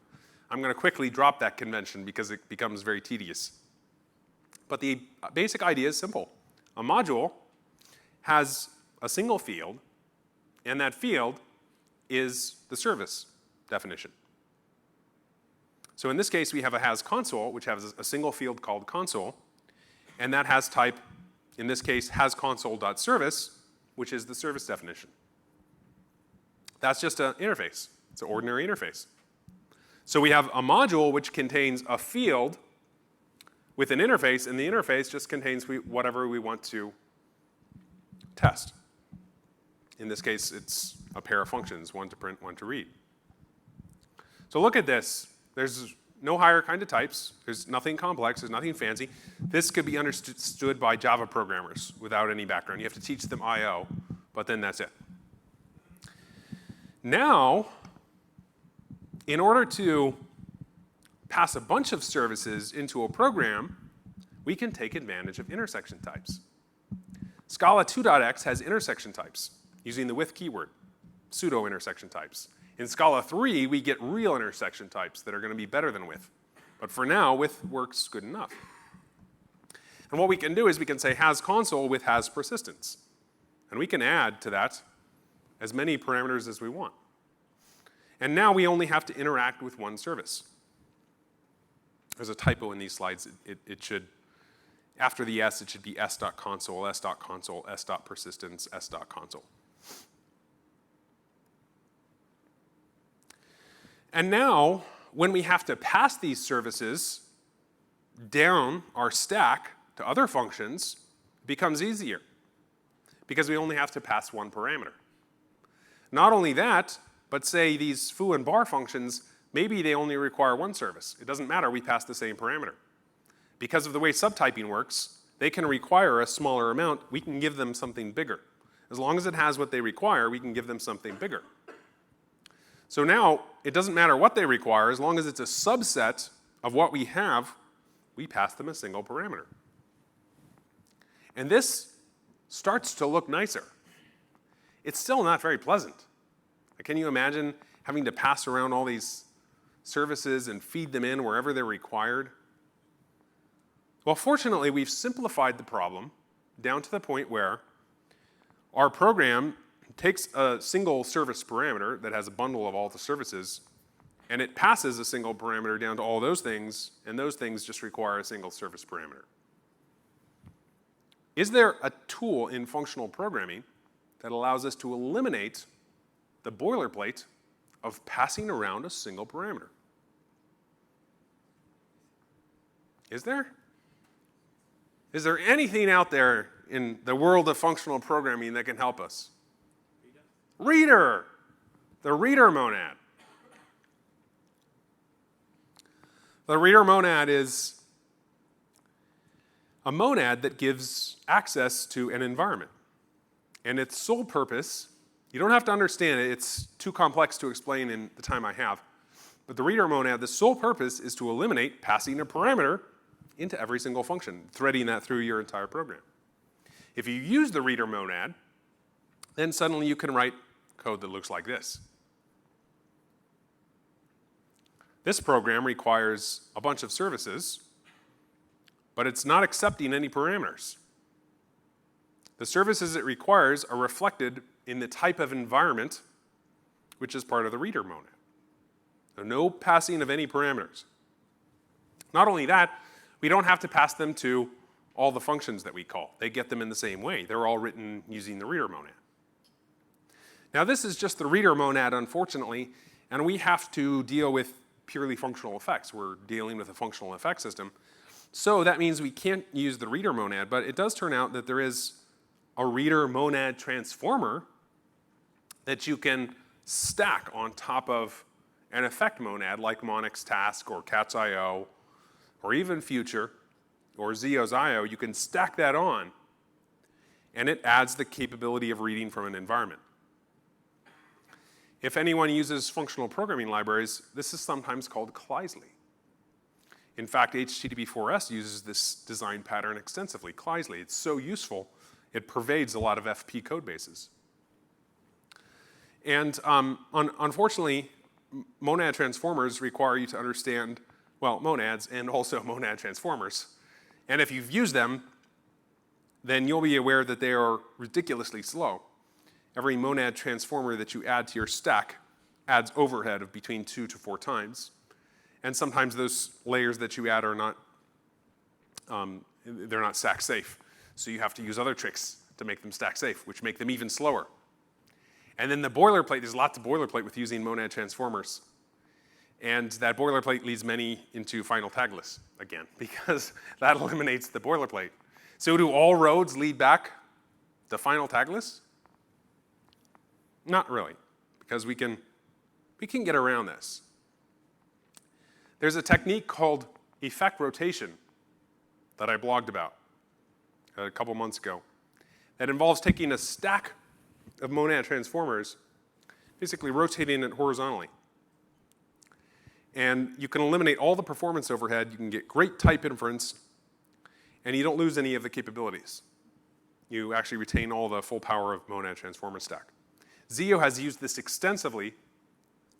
I'm going to quickly drop that convention because it becomes very tedious. But the basic idea is simple. A module has a single field, and that field is the service definition. So in this case, we have a has console, which has a single field called console, and that has type, in this case, has console.service, which is the service definition. That's just an interface. It's an ordinary interface. So we have a module which contains a field with an interface, and the interface just contains whatever we want to test. In this case, it's a pair of functions, one to print, one to read. So look at this. There's no higher kind of types. There's nothing complex. There's nothing fancy. This could be understood by Java programmers without any background. You have to teach them I/O, but then that's it. Now, in order to pass a bunch of services into a program, we can take advantage of intersection types. Scala 2.x has intersection types using the with keyword, pseudo intersection types. In Scala 3, we get real intersection types that are going to be better than with. But for now, with works good enough. And what we can do is we can say has console with has persistence. And we can add to that as many parameters as we want. And now we only have to interact with one service. There's a typo in these slides. It should, after the s, it should be s.console, s.console, s.persistence, s.console. And now, when we have to pass these services down our stack to other functions, it becomes easier because we only have to pass one parameter. Not only that, but say these foo and bar functions, maybe they only require one service. It doesn't matter, we pass the same parameter. Because of the way subtyping works, they can require a smaller amount, we can give them something bigger. As long as it has what they require, we can give them something bigger. So now, it doesn't matter what they require, as long as it's a subset of what we have, we pass them a single parameter. And this starts to look nicer. It's still not very pleasant. Can you imagine having to pass around all these services and feed them in wherever they're required? Well, fortunately, we've simplified the problem down to the point where our program takes a single service parameter that has a bundle of all the services, and it passes a single parameter down to all those things, and those things just require a single service parameter. Is there a tool in functional programming that allows us to eliminate the boilerplate of passing around a single parameter? Is there? Is there anything out there in the world of functional programming that can help us? Reader, the reader monad. The reader monad is a monad that gives access to an environment. And its sole purpose, you don't have to understand it, it's too complex to explain in the time I have. But the reader monad, the sole purpose is to eliminate passing a parameter into every single function, threading that through your entire program. If you use the reader monad, then suddenly you can write code that looks like this. This program requires a bunch of services, but it's not accepting any parameters. The services it requires are reflected in the type of environment, which is part of the reader monad. So no passing of any parameters. Not only that, we don't have to pass them to all the functions that we call. They get them in the same way. They're all written using the reader monad. Now this is just the reader monad, unfortunately, and we have to deal with purely functional effects. We're dealing with a functional effect system. So that means we can't use the reader monad, but it does turn out that there is a reader monad transformer that you can stack on top of an effect monad like Monix task or cat's IO or even future or Zio's IO. You can stack that on and it adds the capability of reading from an environment. If anyone uses functional programming libraries, this is sometimes called Kleisli. In fact, HTTP4S uses this design pattern extensively, Kleisli. It's so useful, it pervades a lot of FP code bases. And unfortunately, monad transformers require you to understand, well, monads and also monad transformers. And if you've used them, then you'll be aware that they are ridiculously slow. Every monad transformer that you add to your stack adds overhead of between 2 to 4 times. And sometimes those layers that you add are not, they're not stack safe. So you have to use other tricks to make them stack safe, which make them even slower. And then the boilerplate, there's lots of boilerplate with using monad transformers. And that boilerplate leads many into final tagless again, because that eliminates the boilerplate. So do all roads lead back to final tagless? Not really, because we can get around this. There's a technique called effect rotation that I blogged about a couple months ago that involves taking a stack of monad transformers, basically rotating it horizontally. And you can eliminate all the performance overhead, you can get great type inference, and you don't lose any of the capabilities. You actually retain all the full power of monad transformer stack. Zio has used this extensively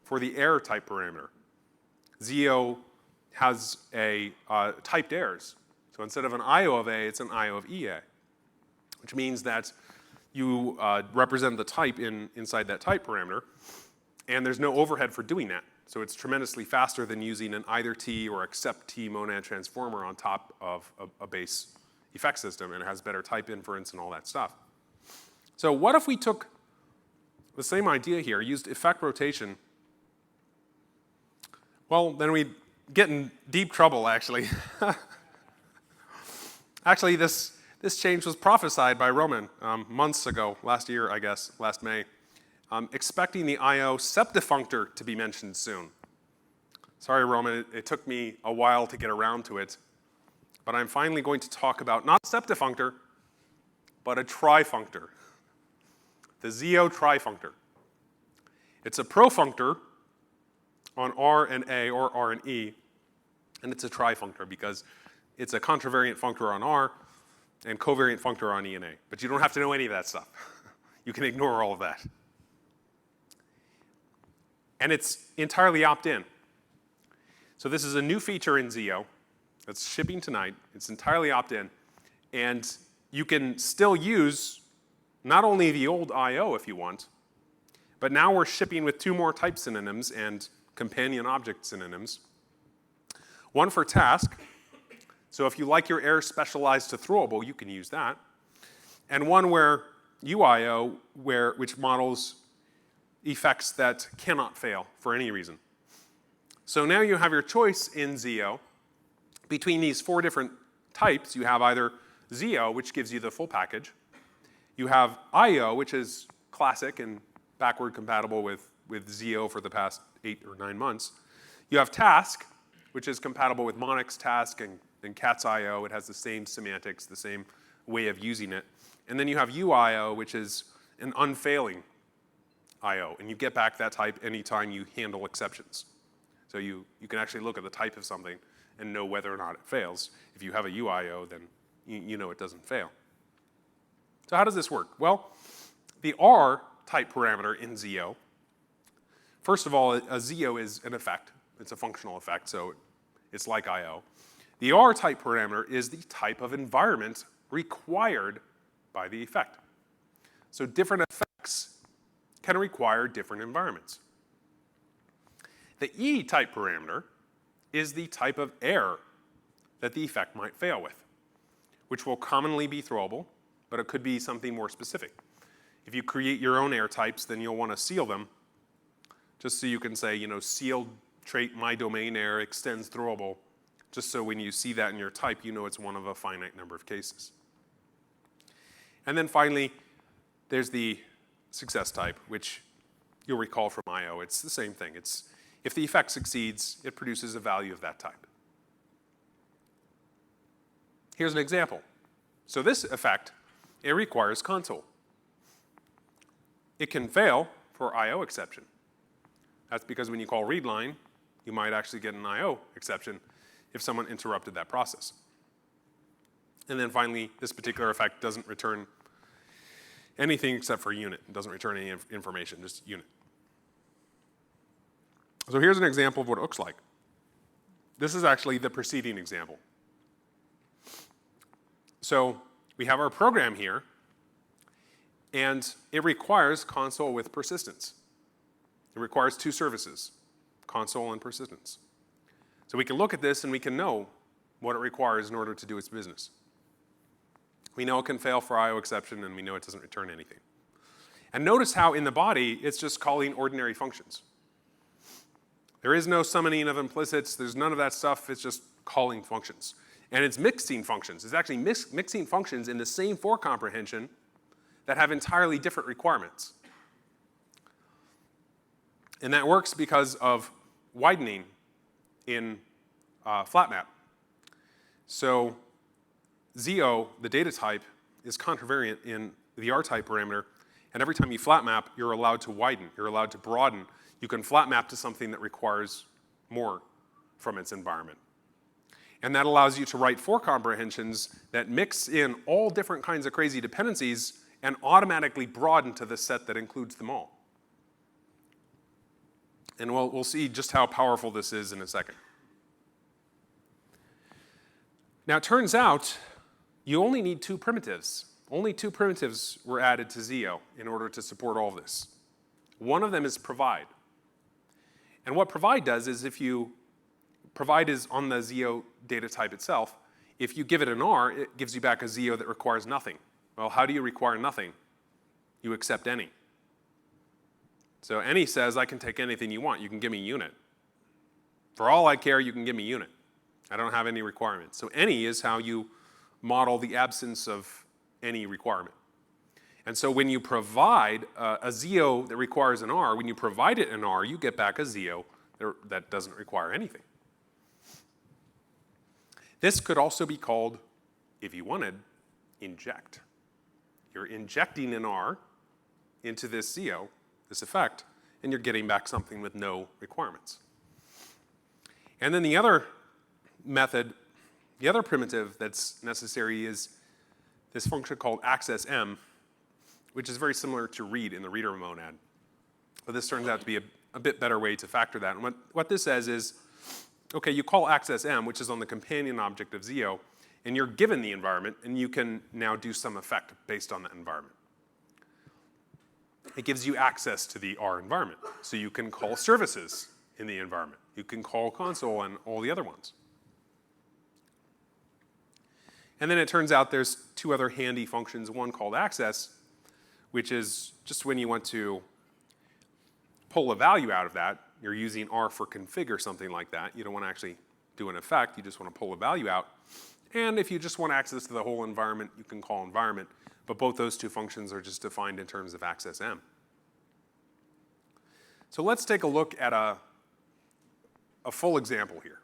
for the error type parameter. Zio has a typed errors. So instead of an IO of A, it's an IO of EA, which means that you represent the type inside that type parameter, and there's no overhead for doing that. So it's tremendously faster than using an either T or except T monad transformer on top of a base effect system, and it has better type inference and all that stuff. So what if we took the same idea here, used effect rotation? Well, then we'd get in deep trouble, actually. Actually, this change was prophesied by Roman months ago, last year, I guess, last May, expecting the IO septifunctor to be mentioned soon. Sorry, Roman, it took me a while to get around to it, but I'm finally going to talk about not septifunctor, but a trifunctor. The Zio trifunctor. It's a profunctor on R and A or R and E, and it's a trifunctor because it's a contravariant functor on R and covariant functor on E and A. But you don't have to know any of that stuff. You can ignore all of that. And it's entirely opt-in. So this is a new feature in Zio that's shipping tonight. It's entirely opt-in, and you can still use not only the old IO if you want, but now we're shipping with 2 more type synonyms and companion object synonyms. One for task, so if you like your error specialized to throwable, you can use that. And one where UIO, which models effects that cannot fail for any reason. So now you have your choice in Zio between these 4 different types. You have either Zio, which gives you the full package. You have IO, which is classic and backward compatible with Zio for the past 8 or 9 months. You have task, which is compatible with Monix task and cat's IO. It has the same semantics, the same way of using it. And then you have UIO, which is an unfailing IO, and you get back that type anytime you handle exceptions. So you can actually look at the type of something and know whether or not it fails. If you have a UIO, then you know it doesn't fail. So how does this work? Well, the R type parameter in ZO. First of all, a ZO is an effect. It's a functional effect, so it's like IO. The R type parameter is the type of environment required by the effect. So different effects can require different environments. The E type parameter is the type of error that the effect might fail with, which will commonly be throwable, but it could be something more specific. If you create your own error types, then you'll want to seal them, just so you can say, sealed trait my domain error extends throwable, just so when you see that in your type, you know it's one of a finite number of cases. And then finally, there's the success type, which you'll recall from IO. It's the same thing. It's if the effect succeeds, it produces a value of that type. Here's an example. So this effect, it requires console. It can fail for IO exception. That's because when you call readline, you might actually get an IO exception if someone interrupted that process. And then finally, this particular effect doesn't return anything except for unit. It doesn't return any information, just unit. So here's an example of what it looks like. This is actually the preceding example. So we have our program here, and it requires console with persistence. It requires two services, console and persistence. So we can look at this and we can know what it requires in order to do its business. We know it can fail for IO exception, and we know it doesn't return anything. And notice how in the body, it's just calling ordinary functions. There is no summoning of implicits. There's none of that stuff. It's just calling functions. And it's mixing functions. It's actually mixing functions in the same for comprehension that have entirely different requirements. And that works because of widening in flat map. So ZO, the data type, is contravariant in the R type parameter. And every time you flat map, you're allowed to widen. You're allowed to broaden. You can flat map to something that requires more from its environment. And that allows you to write for comprehensions that mix in all different kinds of crazy dependencies and automatically broaden to the set that includes them all. And we'll see just how powerful this is in a second. Now, it turns out you only need two primitives. Only two primitives were added to ZO in order to support all this. One of them is provide. And what provide does is provide is on the ZO data type itself. If you give it an R, it gives you back a ZO that requires nothing. Well, how do you require nothing? You accept any. So any says, I can take anything you want. You can give me unit. For all I care, you can give me unit. I don't have any requirements. So any is how you model the absence of any requirement. And so when you provide a ZO that requires an R, when you provide it an R, you get back a ZO that doesn't require anything. This could also be called, if you wanted, inject. You're injecting an R into this ZO, this effect, and you're getting back something with no requirements. And then the other method, the other primitive that's necessary is this function called accessM, which is very similar to read in the reader monad. But this turns out to be a bit better way to factor that. And what this says is, okay, you call accessM, which is on the companion object of ZO, and you're given the environment, and you can now do some effect based on that environment. It gives you access to the R environment. So you can call services in the environment. You can call console and all the other ones. And then it turns out there's two other handy functions, one called access, which is just when you want to pull a value out of that. You're using R for config or something like that. You don't want to actually do an effect. You just want to pull a value out. And if you just want access to the whole environment, you can call environment. But both those two functions are just defined in terms of accessM. So let's take a look at a full example here.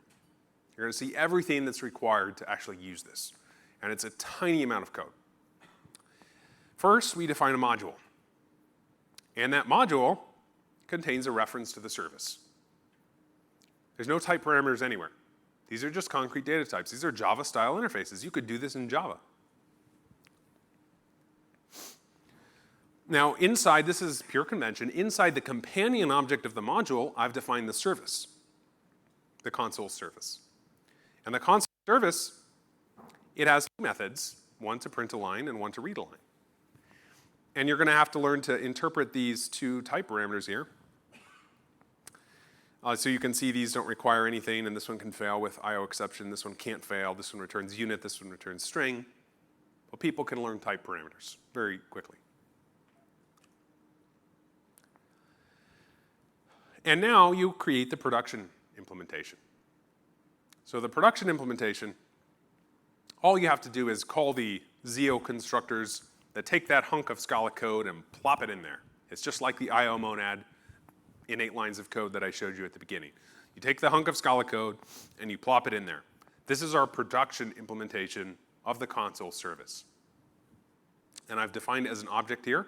You're going to see everything that's required to actually use this. And it's a tiny amount of code. First, we define a module. And that module contains a reference to the service. There's no type parameters anywhere. These are just concrete data types. These are Java-style interfaces. You could do this in Java. Now, inside, this is pure convention, inside the companion object of the module, I've defined the service, the console service. And the console service, it has two methods, one to print a line and one to read a line. And you're going to have to learn to interpret these two type parameters here. So you can see these don't require anything, and this one can fail with IO exception. This one can't fail. This one returns unit. This one returns string. Well, people can learn type parameters very quickly. And now you create the production implementation. So the production implementation, all you have to do is call the ZO constructors that take that hunk of Scala code and plop it in there. It's just like the IO monad in 8 lines of code that I showed you at the beginning. You take the hunk of Scala code and you plop it in there. This is our production implementation of the console service. And I've defined it as an object here,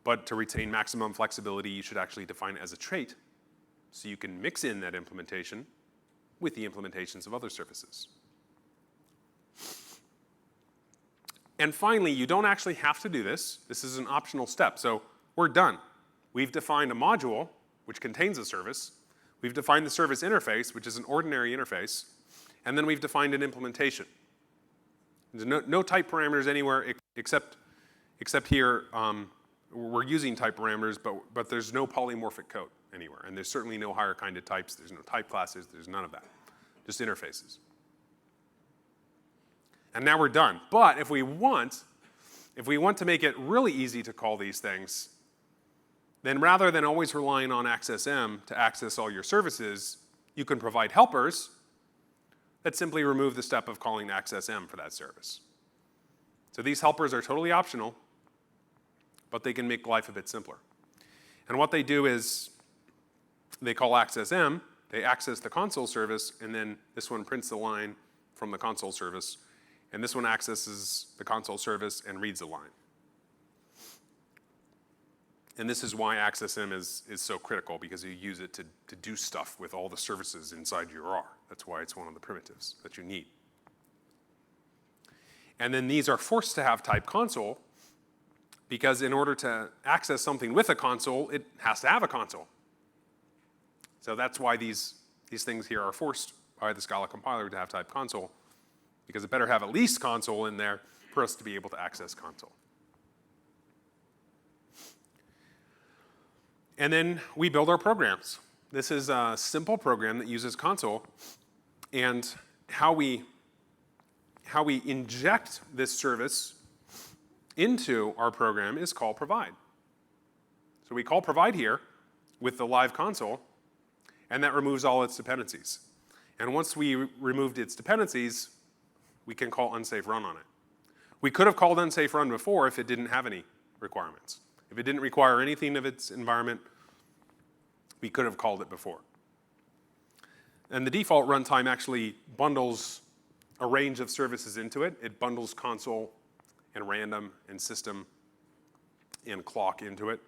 but to retain maximum flexibility, you should actually define it as a trait, so you can mix in that implementation with the implementations of other services. And finally, you don't actually have to do this. This is an optional step. So we're done. We've defined a module, which contains a service. We've defined the service interface, which is an ordinary interface. And then we've defined an implementation. There's no type parameters anywhere except here. We're using type parameters, but there's no polymorphic code anywhere. And there's certainly no higher kind of types. There's no type classes. There's none of that. Just interfaces. And now we're done. But if we want to make it really easy to call these things, then rather than always relying on accessM to access all your services, you can provide helpers that simply remove the step of calling accessM for that service. So these helpers are totally optional, but they can make life a bit simpler. And what they do is they call accessM, they access the console service, and then this one prints the line from the console service, and this one accesses the console service and reads the line. And this is why accessM is so critical, because you use it to do stuff with all the services inside your R. That's why it's one of the primitives that you need. And then these are forced to have type console, because in order to access something with a console, it has to have a console. So that's why these things here are forced by the Scala compiler to have type console, because it better have at least console in there for us to be able to access console. And then we build our programs. This is a simple program that uses console, and how we inject this service into our program is called provide. So we call provide here with the live console, and that removes all its dependencies. And once we removed its dependencies, we can call unsafe run on it. We could have called unsafe run before if it didn't have any requirements. If it didn't require anything of its environment, we could have called it before. And the default runtime actually bundles a range of services into it. It bundles console and random and system and clock into it.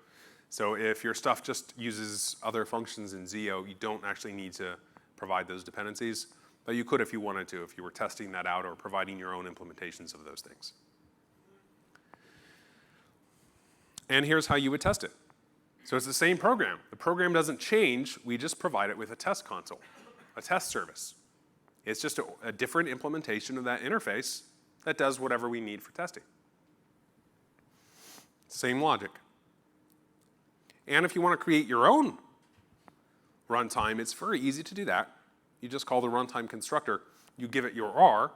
So if your stuff just uses other functions in ZO, you don't actually need to provide those dependencies. But you could if you wanted to, if you were testing that out or providing your own implementations of those things. And here's how you would test it. So it's the same program. The program doesn't change. We just provide it with a test console, a test service. It's just a different implementation of that interface that does whatever we need for testing. Same logic. And if you want to create your own runtime, it's very easy to do that. You just call the runtime constructor. You give it your R,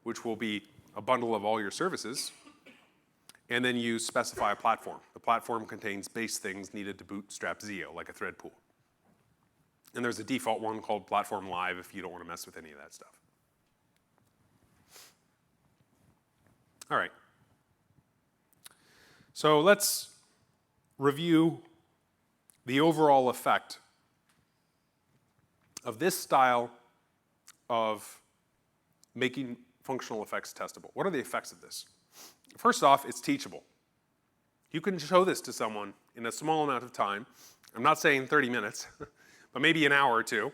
which will be a bundle of all your services, and then you specify a platform. The platform contains base things needed to bootstrap ZO, like a thread pool. And there's a default one called Platform Live if you don't want to mess with any of that stuff. All right. So let's review the overall effect of this style of making functional effects testable. What are the effects of this? First off, it's teachable. You can show this to someone in a small amount of time. I'm not saying 30 minutes, but maybe an hour or two.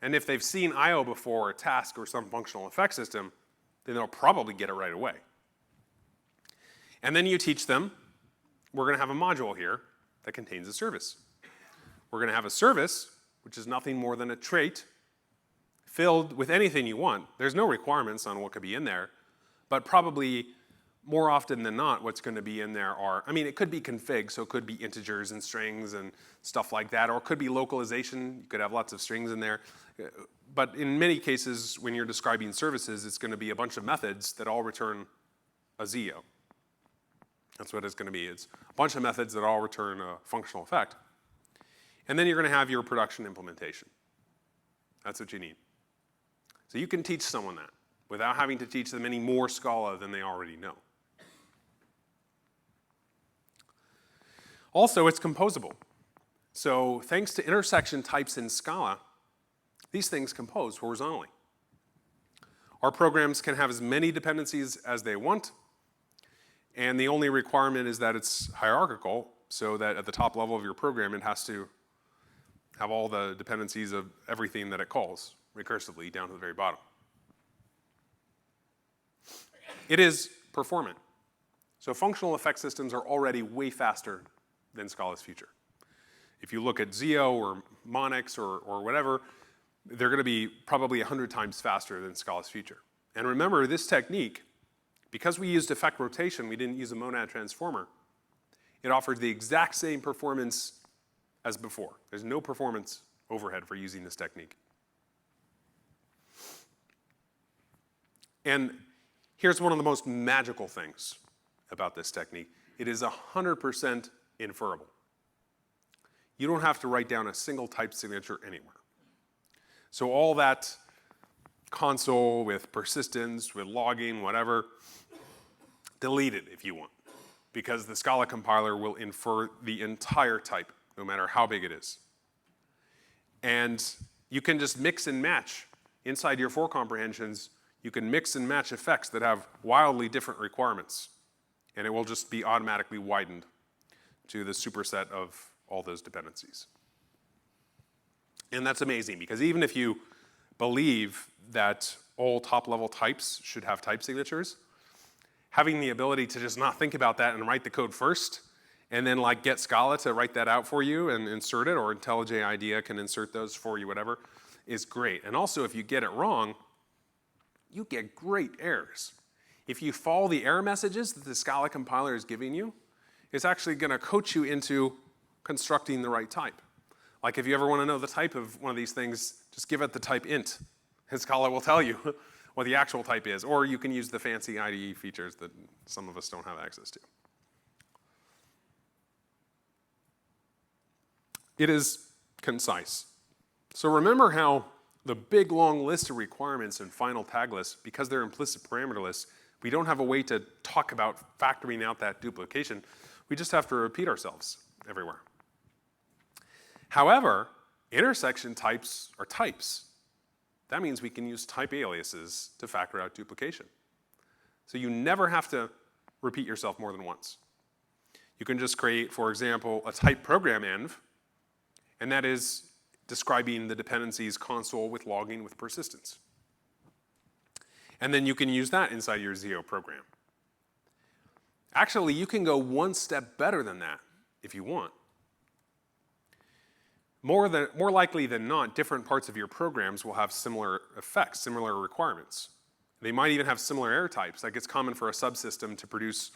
And if they've seen I/O before, a task or some functional effect system, then they'll probably get it right away. And then you teach them we're going to have a module here that contains a service. We're going to have a service, which is nothing more than a trait filled with anything you want. There's no requirements on what could be in there, but probably more often than not, what's going to be in there are, I mean, it could be config, so it could be integers and strings and stuff like that, or it could be localization. You could have lots of strings in there. But in many cases, when you're describing services, it's going to be a bunch of methods that all return a ZO. That's what it's going to be. It's a bunch of methods that all return a functional effect. And then you're going to have your production implementation. That's what you need. So you can teach someone that without having to teach them any more Scala than they already know. Also, it's composable. So thanks to intersection types in Scala, these things compose horizontally. Our programs can have as many dependencies as they want, and the only requirement is that it's hierarchical, so that at the top level of your program, it has to have all the dependencies of everything that it calls recursively down to the very bottom. It is performant. So functional effect systems are already way faster than Scala's future. If you look at ZO or Monix or whatever, they're going to be probably 100 times faster than Scala's future. And remember, this technique, because we used effect rotation, we didn't use a monad transformer, it offered the exact same performance as before. There's no performance overhead for using this technique. And here's one of the most magical things about this technique. It is 100% inferable. You don't have to write down a single type signature anywhere. So all that console with persistence, with logging, whatever, delete it if you want, because the Scala compiler will infer the entire type, no matter how big it is. And you can just mix and match inside your for comprehensions. You can mix and match effects that have wildly different requirements, and it will just be automatically widened to the superset of all those dependencies. And that's amazing, because even if you believe that all top-level types should have type signatures, having the ability to just not think about that and write the code first, and then like get Scala to write that out for you and insert it, or IntelliJ IDEA can insert those for you, whatever, is great. And also, if you get it wrong, you get great errors. If you follow the error messages that the Scala compiler is giving you, it's actually going to coach you into constructing the right type. Like if you ever want to know the type of one of these things, just give it the type int, and Scala will tell you what the actual type is. Or you can use the fancy IDE features that some of us don't have access to. It is concise. So remember how the big long list of requirements in final tagless, because they're implicit parameterless, we don't have a way to talk about factoring out that duplication. We just have to repeat ourselves everywhere. However, intersection types are types. That means we can use type aliases to factor out duplication. So you never have to repeat yourself more than once. You can just create, for example, a type program env, and that is describing the dependencies console with logging with persistence. And then you can use that inside your ZO program. Actually, you can go one step better than that if you want. More likely than not, different parts of your programs will have similar effects, similar requirements. They might even have similar error types. Like it's common for a subsystem to produce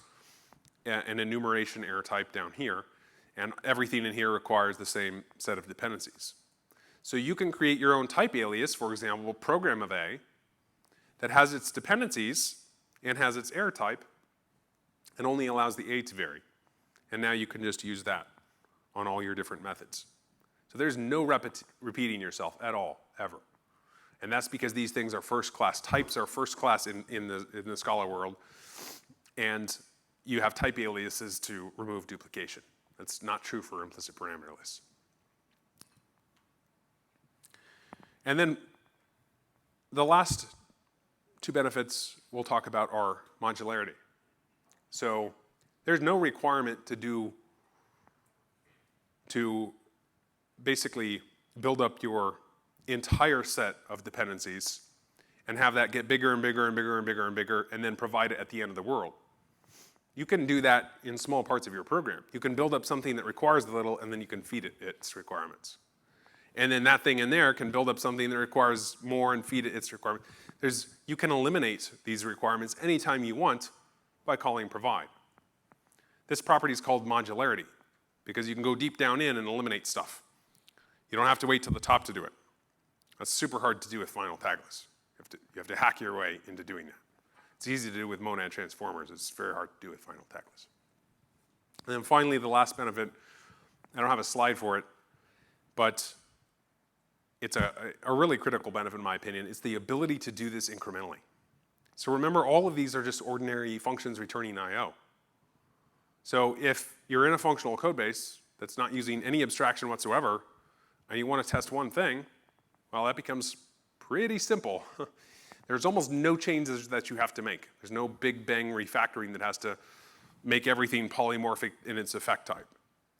an enumeration error type down here, and everything in here requires the same set of dependencies. So you can create your own type alias, for example, program of A, that has its dependencies and has its error type, and only allows the A to vary. And now you can just use that on all your different methods. So there's no repeating yourself at all, ever. And that's because these things are first class. Types are first class in the Scala world. And you have type aliases to remove duplication. That's not true for implicit parameterless. And then the last two benefits we'll talk about are modularity. So there's no requirement to basically build up your entire set of dependencies and have that get bigger and bigger and bigger and bigger and bigger, and then provide it at the end of the world. You can do that in small parts of your program. You can build up something that requires a little, and then you can feed it its requirements. And then that thing in there can build up something that requires more and feed it its requirements. You can eliminate these requirements anytime you want by calling provide. This property is called modularity because you can go deep down in and eliminate stuff. You don't have to wait till the top to do it. That's super hard to do with final tagless. You have to hack your way into doing that. It's easy to do with monad transformers. It's very hard to do with final tagless. And then finally, the last benefit, I don't have a slide for it, but it's a really critical benefit in my opinion. It's the ability to do this incrementally. So remember, all of these are just ordinary functions returning I/O. So if you're in a functional code base that's not using any abstraction whatsoever, and you want to test one thing, well, that becomes pretty simple. There's almost no changes that you have to make. There's no big bang refactoring that has to make everything polymorphic in its effect type.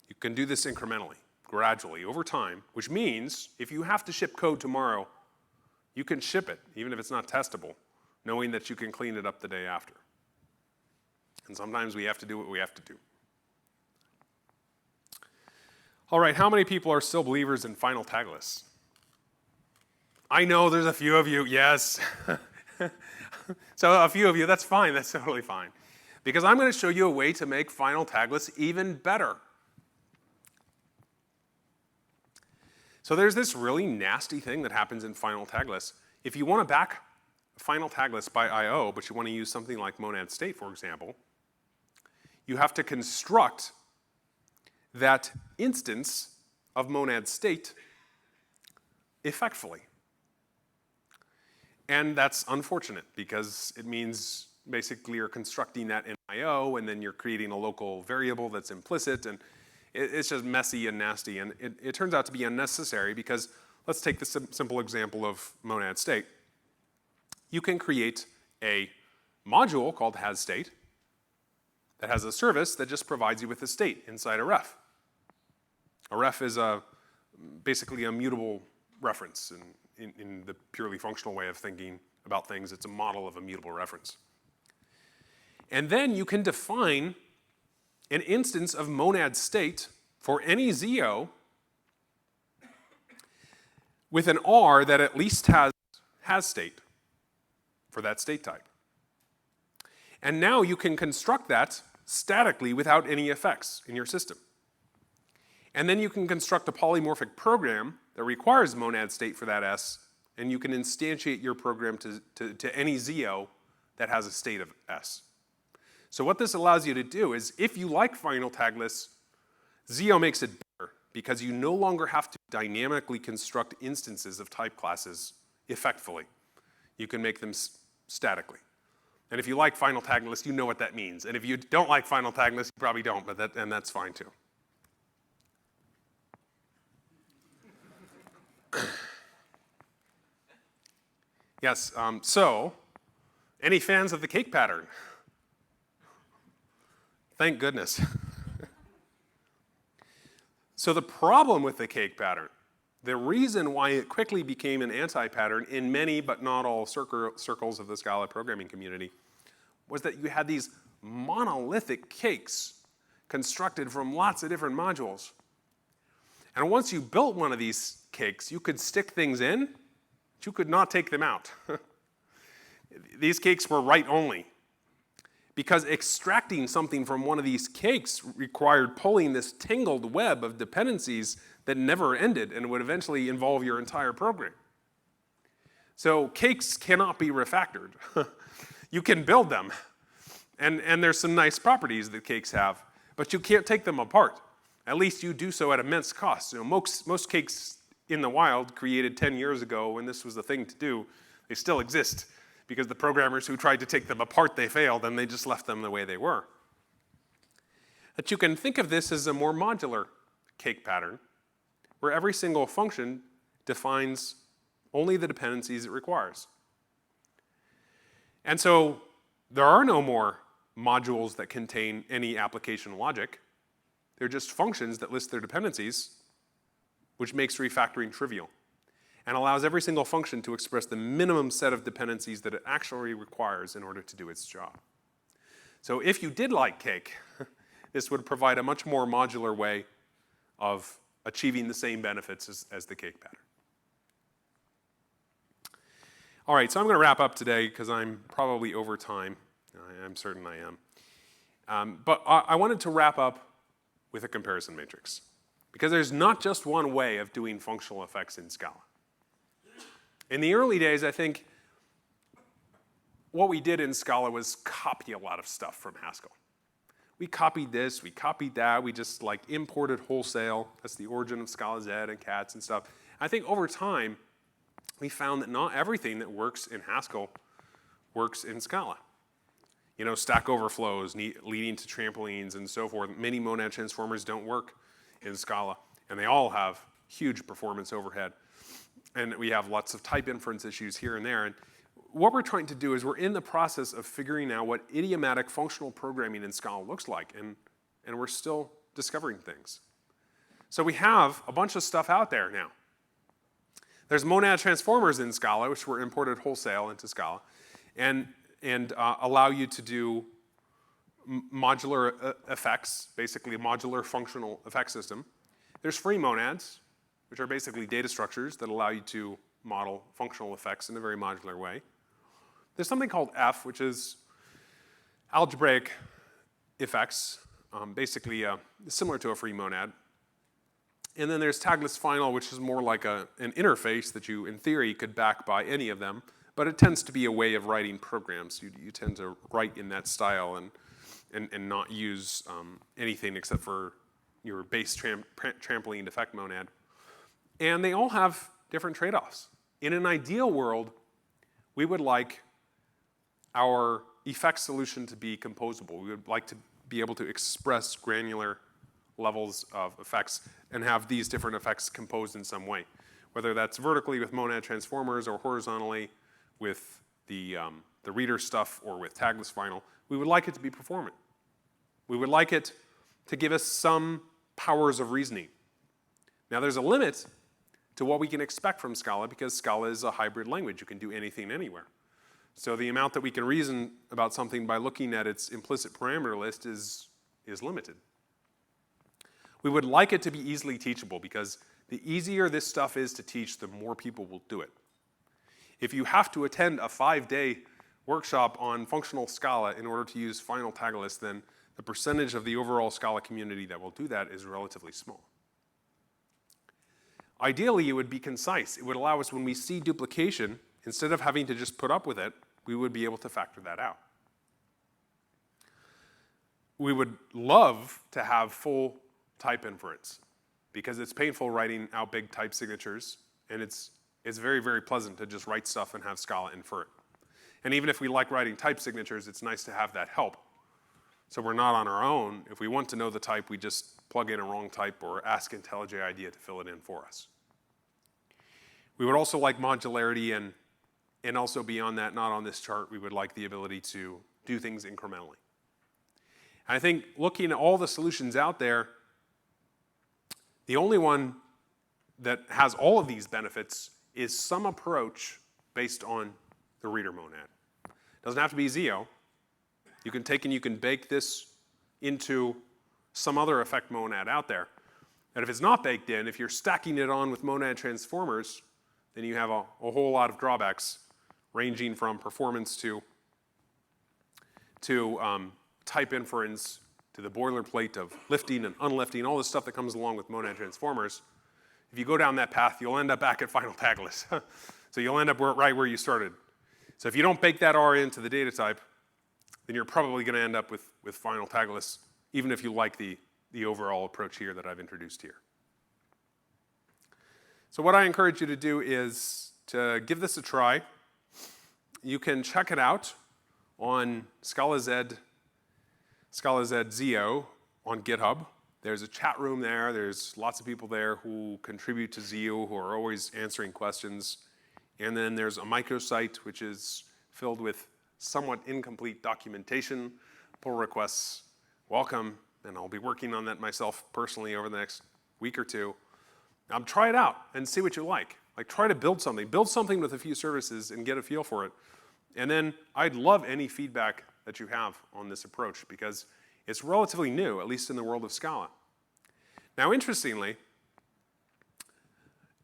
You can do this incrementally, gradually, over time, which means if you have to ship code tomorrow, you can ship it, even if it's not testable, knowing that you can clean it up the day after. And sometimes we have to do what we have to do. All right, how many people are still believers in final tagless? I know there's a few of you, yes. So a few of you, that's fine, that's totally fine. Because I'm going to show you a way to make final tagless even better. So there's this really nasty thing that happens in final tagless. If you want to back final tagless by I/O, but you want to use something like monad state, for example, you have to construct that instance of monad state effectfully. And that's unfortunate because it means basically you're constructing that in I/O and then you're creating a local variable that's implicit, and it's just messy and nasty, and it turns out to be unnecessary because let's take the simple example of monad state. You can create a module called hasState that has a service that just provides you with a state inside a ref. A ref is basically a mutable reference in the purely functional way of thinking about things. It's a model of a mutable reference. And then you can define an instance of monad state for any ZO with an R that at least has state for that state type. And now you can construct that statically without any effects in your system. And then you can construct a polymorphic program that requires monad state for that S, and you can instantiate your program to any ZO that has a state of S. So what this allows you to do is, if you like final tagless, ZO makes it better because you no longer have to dynamically construct instances of type classes effectfully. You can make them statically. And if you like final tagless, you know what that means. And if you don't like final tagless, you probably don't, and that's fine too. Yes, so any fans of the cake pattern? Thank goodness. So the problem with the cake pattern, the reason why it quickly became an anti-pattern in many but not all circles of the Scala programming community, was that you had these monolithic cakes constructed from lots of different modules. And once you built one of these cakes, you could stick things in, but you could not take them out. These cakes were write-only, because extracting something from one of these cakes required pulling this tangled web of dependencies that never ended and would eventually involve your entire program. So cakes cannot be refactored. You can build them, and there's some nice properties that cakes have, but you can't take them apart. At least you do so at immense cost. You know, most cakes in the wild created 10 years ago when this was the thing to do, they still exist because the programmers who tried to take them apart, they failed, and they just left them the way they were. But you can think of this as a more modular cake pattern where every single function defines only the dependencies it requires. And so there are no more modules that contain any application logic. They're just functions that list their dependencies, which makes refactoring trivial and allows every single function to express the minimum set of dependencies that it actually requires in order to do its job. So if you did like cake, this would provide a much more modular way of achieving the same benefits as the cake pattern. All right, so I'm going to wrap up today because I'm probably over time. I'm certain I am. But I wanted to wrap up with a comparison matrix, because there's not just one way of doing functional effects in Scala. In the early days, I think what we did in Scala was copy a lot of stuff from Haskell. We copied this, we copied that, we just like imported wholesale. That's the origin of Scala Z and cats and stuff. I think over time, we found that not everything that works in Haskell works in Scala. You know, stack overflows leading to trampolines and so forth. Many monad transformers don't work in Scala, and they all have huge performance overhead. And we have lots of type inference issues here and there. And what we're trying to do is we're in the process of figuring out what idiomatic functional programming in Scala looks like, and we're still discovering things. So we have a bunch of stuff out there now. There's monad transformers in Scala, which were imported wholesale into Scala, and allow you to do modular effects, basically a modular functional effect system. There's free monads, which are basically data structures that allow you to model functional effects in a very modular way. There's something called F, which is algebraic effects, basically similar to a free monad. And then there's Tagless final, which is more like an interface that you, in theory, could back by any of them, but it tends to be a way of writing programs. You tend to write in that style and not use anything except for your base trampoline effect monad. And they all have different trade-offs. In an ideal world, we would like our effect solution to be composable. We would like to be able to express granular levels of effects and have these different effects composed in some way, whether that's vertically with monad transformers or horizontally with the reader stuff or with tagless final. We would like it to be performant. We would like it to give us some powers of reasoning. Now there's a limit to what we can expect from Scala, because Scala is a hybrid language. You can do anything anywhere. So the amount that we can reason about something by looking at its implicit parameter list is limited. We would like it to be easily teachable, because the easier this stuff is to teach, the more people will do it. If you have to attend a 5-day workshop on functional Scala in order to use final Tagless, then the percentage of the overall Scala community that will do that is relatively small. Ideally, it would be concise. It would allow us, when we see duplication, instead of having to just put up with it, we would be able to factor that out. We would love to have full type inference, because it's painful writing out big type signatures, and it's very, very pleasant to just write stuff and have Scala infer it. And even if we like writing type signatures, it's nice to have that help. So we're not on our own. If we want to know the type, we just plug in a wrong type or ask IntelliJ IDEA to fill it in for us. We would also like modularity, and also beyond that, not on this chart, we would like the ability to do things incrementally. And I think looking at all the solutions out there, the only one that has all of these benefits is some approach based on the reader monad. It doesn't have to be Zio. You can take and you can bake this into some other effect monad out there. And if it's not baked in, if you're stacking it on with monad transformers, then you have a whole lot of drawbacks, ranging from performance to type inference, to the boilerplate of lifting and unlifting, all the stuff that comes along with monad transformers. If you go down that path, you'll end up back at final Tagless. So you'll end up right where you started. So if you don't bake that R into the data type, then you're probably going to end up with final Tagless, even if you like the overall approach here that I've introduced here. So what I encourage you to do is to give this a try. You can check it out on Scala Z Zio on GitHub. There's a chat room there. There's lots of people there who contribute to Zio, who are always answering questions. And then there's a microsite, which is filled with somewhat incomplete documentation. Pull requests, welcome, and I'll be working on that myself personally over the next week or two. Try it out and see what you like. Like, try to build something with a few services and get a feel for it. And then I'd love any feedback that you have on this approach, because it's relatively new, at least in the world of Scala. Now, interestingly,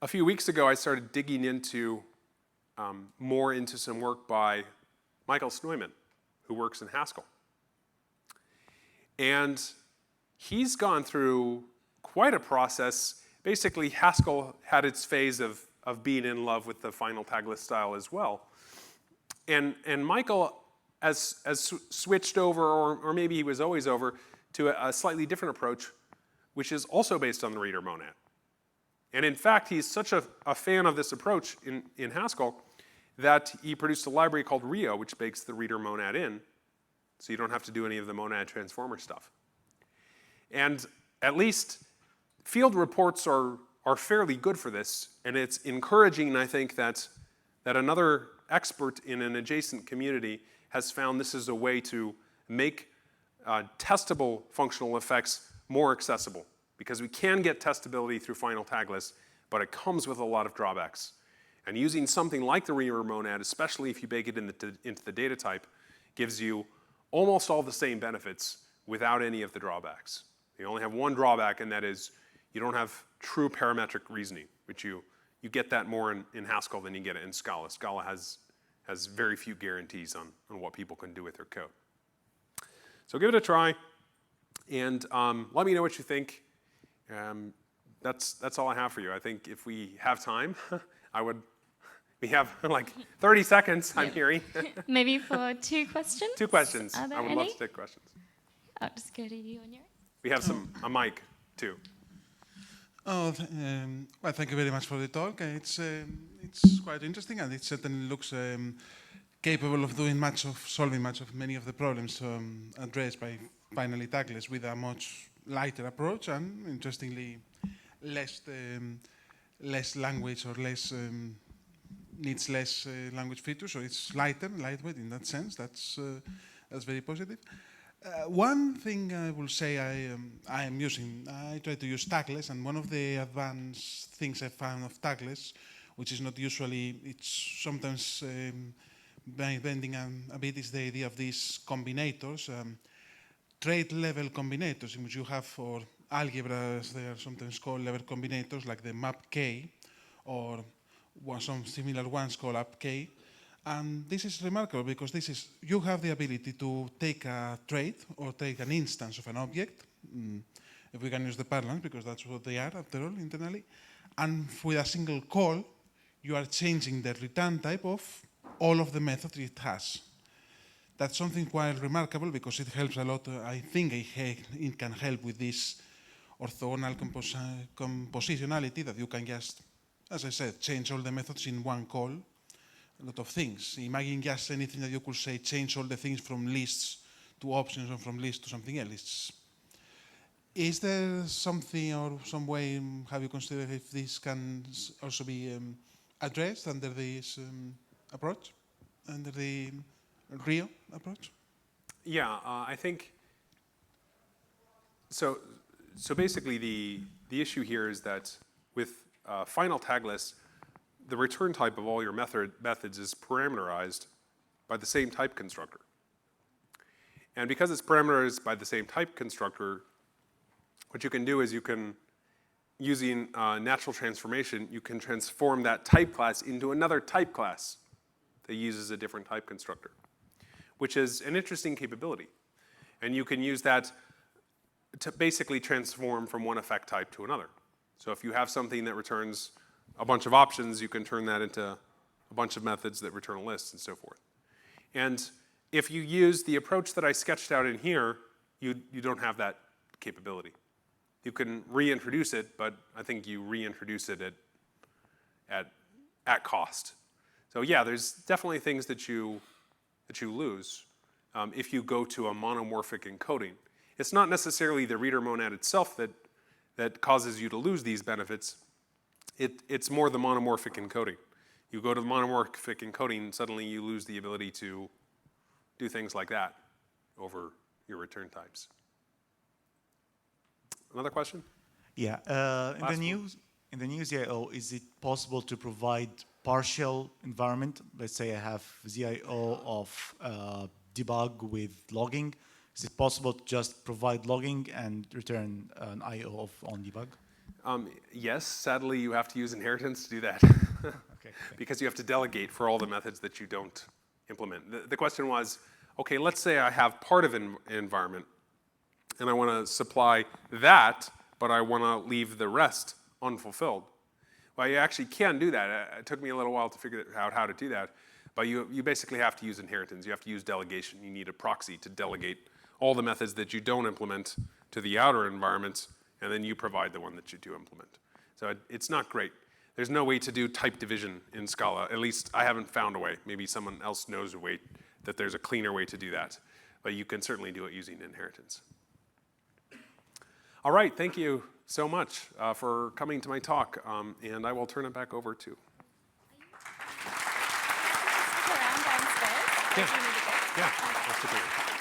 a few weeks ago, I started digging into more into some work by Michael Snoeman, who works in Haskell. And he's gone through quite a process. Basically, Haskell had its phase of being in love with the final tagless style as well. And Michael has switched over, or maybe he was always over, to a slightly different approach, which is also based on the reader monad. And in fact, he's such a fan of this approach in Haskell that he produced a library called Rio, which bakes the reader monad in, so you don't have to do any of the monad transformer stuff. And at least field reports are fairly good for this, and it's encouraging, I think, that another expert in an adjacent community has found this is a way to make testable functional effects more accessible, because we can get testability through final tagless, but it comes with a lot of drawbacks. And using something like the reader monad, especially if you bake it into the data type, gives you almost all the same benefits without any of the drawbacks. You only have one drawback, and that is you don't have true parametric reasoning, which you get that more in Haskell than you get it in Scala. Scala has very few guarantees on what people can do with their code. So give it a try, and let me know what you think. That's all I have for you. I think if we have time, we have like 30 seconds, I'm hearing. Maybe for 2 questions? 2 questions. Are there I would any? love to take questions. I'll just go to you on your end. We have a mic, too. Well, thank you very much for the talk. It's quite interesting, and it certainly looks capable of solving many of the problems addressed by finally tagless with a much lighter approach, and interestingly, less language or needs less language features. So it's lightweight in that sense. That's very positive. One thing I will say I try to use tagless, and one of the advanced things I found of tagless, which is not usually, it's sometimes bending a bit, is the idea of these combinators, trait level combinators, in which you have for algebras, they are sometimes called level combinators, like the map K, or some similar ones called up K. And this is remarkable because you have the ability to take a trait or take an instance of an object, if we can use the parlance, because that's what they are after all internally, and with a single call, you are changing the return type of all of the methods it has. That's something quite remarkable because it helps a lot. I think it can help with this orthogonal compositionality that you can just, as I said, change all the methods in one call. A lot of things. Imagine just anything that you could say, change all the things from lists to options or from lists to something else. Is there something or some way, have you considered if this can also be addressed under this approach, under the Rio approach? Yeah, I think, so basically the issue here is that with final tagless, the return type of all your methods is parameterized by the same type constructor. And because it's parameterized by the same type constructor, what you can do is using natural transformation, you can transform that type class into another type class that uses a different type constructor, which is an interesting capability. And you can use that to basically transform from one effect type to another. So if you have something that returns a bunch of options, you can turn that into a bunch of methods that return a list and so forth. And if you use the approach that I sketched out in here, you don't have that capability. You can reintroduce it, but I think you reintroduce it at cost. So yeah, there's definitely things that you lose if you go to a monomorphic encoding. It's not necessarily the reader monad itself that causes you to lose these benefits. It's more the monomorphic encoding. You go to the monomorphic encoding, suddenly you lose the ability to do things like that over your return types. Another question? Yeah, in the new ZIO, is it possible to provide partial environment? Let's say I have ZIO of debug with logging? Is it possible to just provide logging and return an IO of on debug? Yes, sadly, you have to use inheritance to do that. Okay, Because you have to delegate for all the methods that you don't implement. The question was, okay, let's say I have part of an environment, and I want to supply that, but I want to leave the rest unfulfilled. Well, you actually can do that. It took me a little while to figure out how to do that. But you basically have to use inheritance. You have to use delegation. You need a proxy to delegate all the methods that you don't implement to the outer environment, and then you provide the one that you do implement. So it's not great. There's no way to do type division in Scala. At least I haven't found a way. Maybe someone else knows a way, that there's a cleaner way to do that. But you can certainly do it using inheritance. All right, thank you so much for coming to my talk. And I will turn it back over to. Around downstairs. Yeah, let's take a look.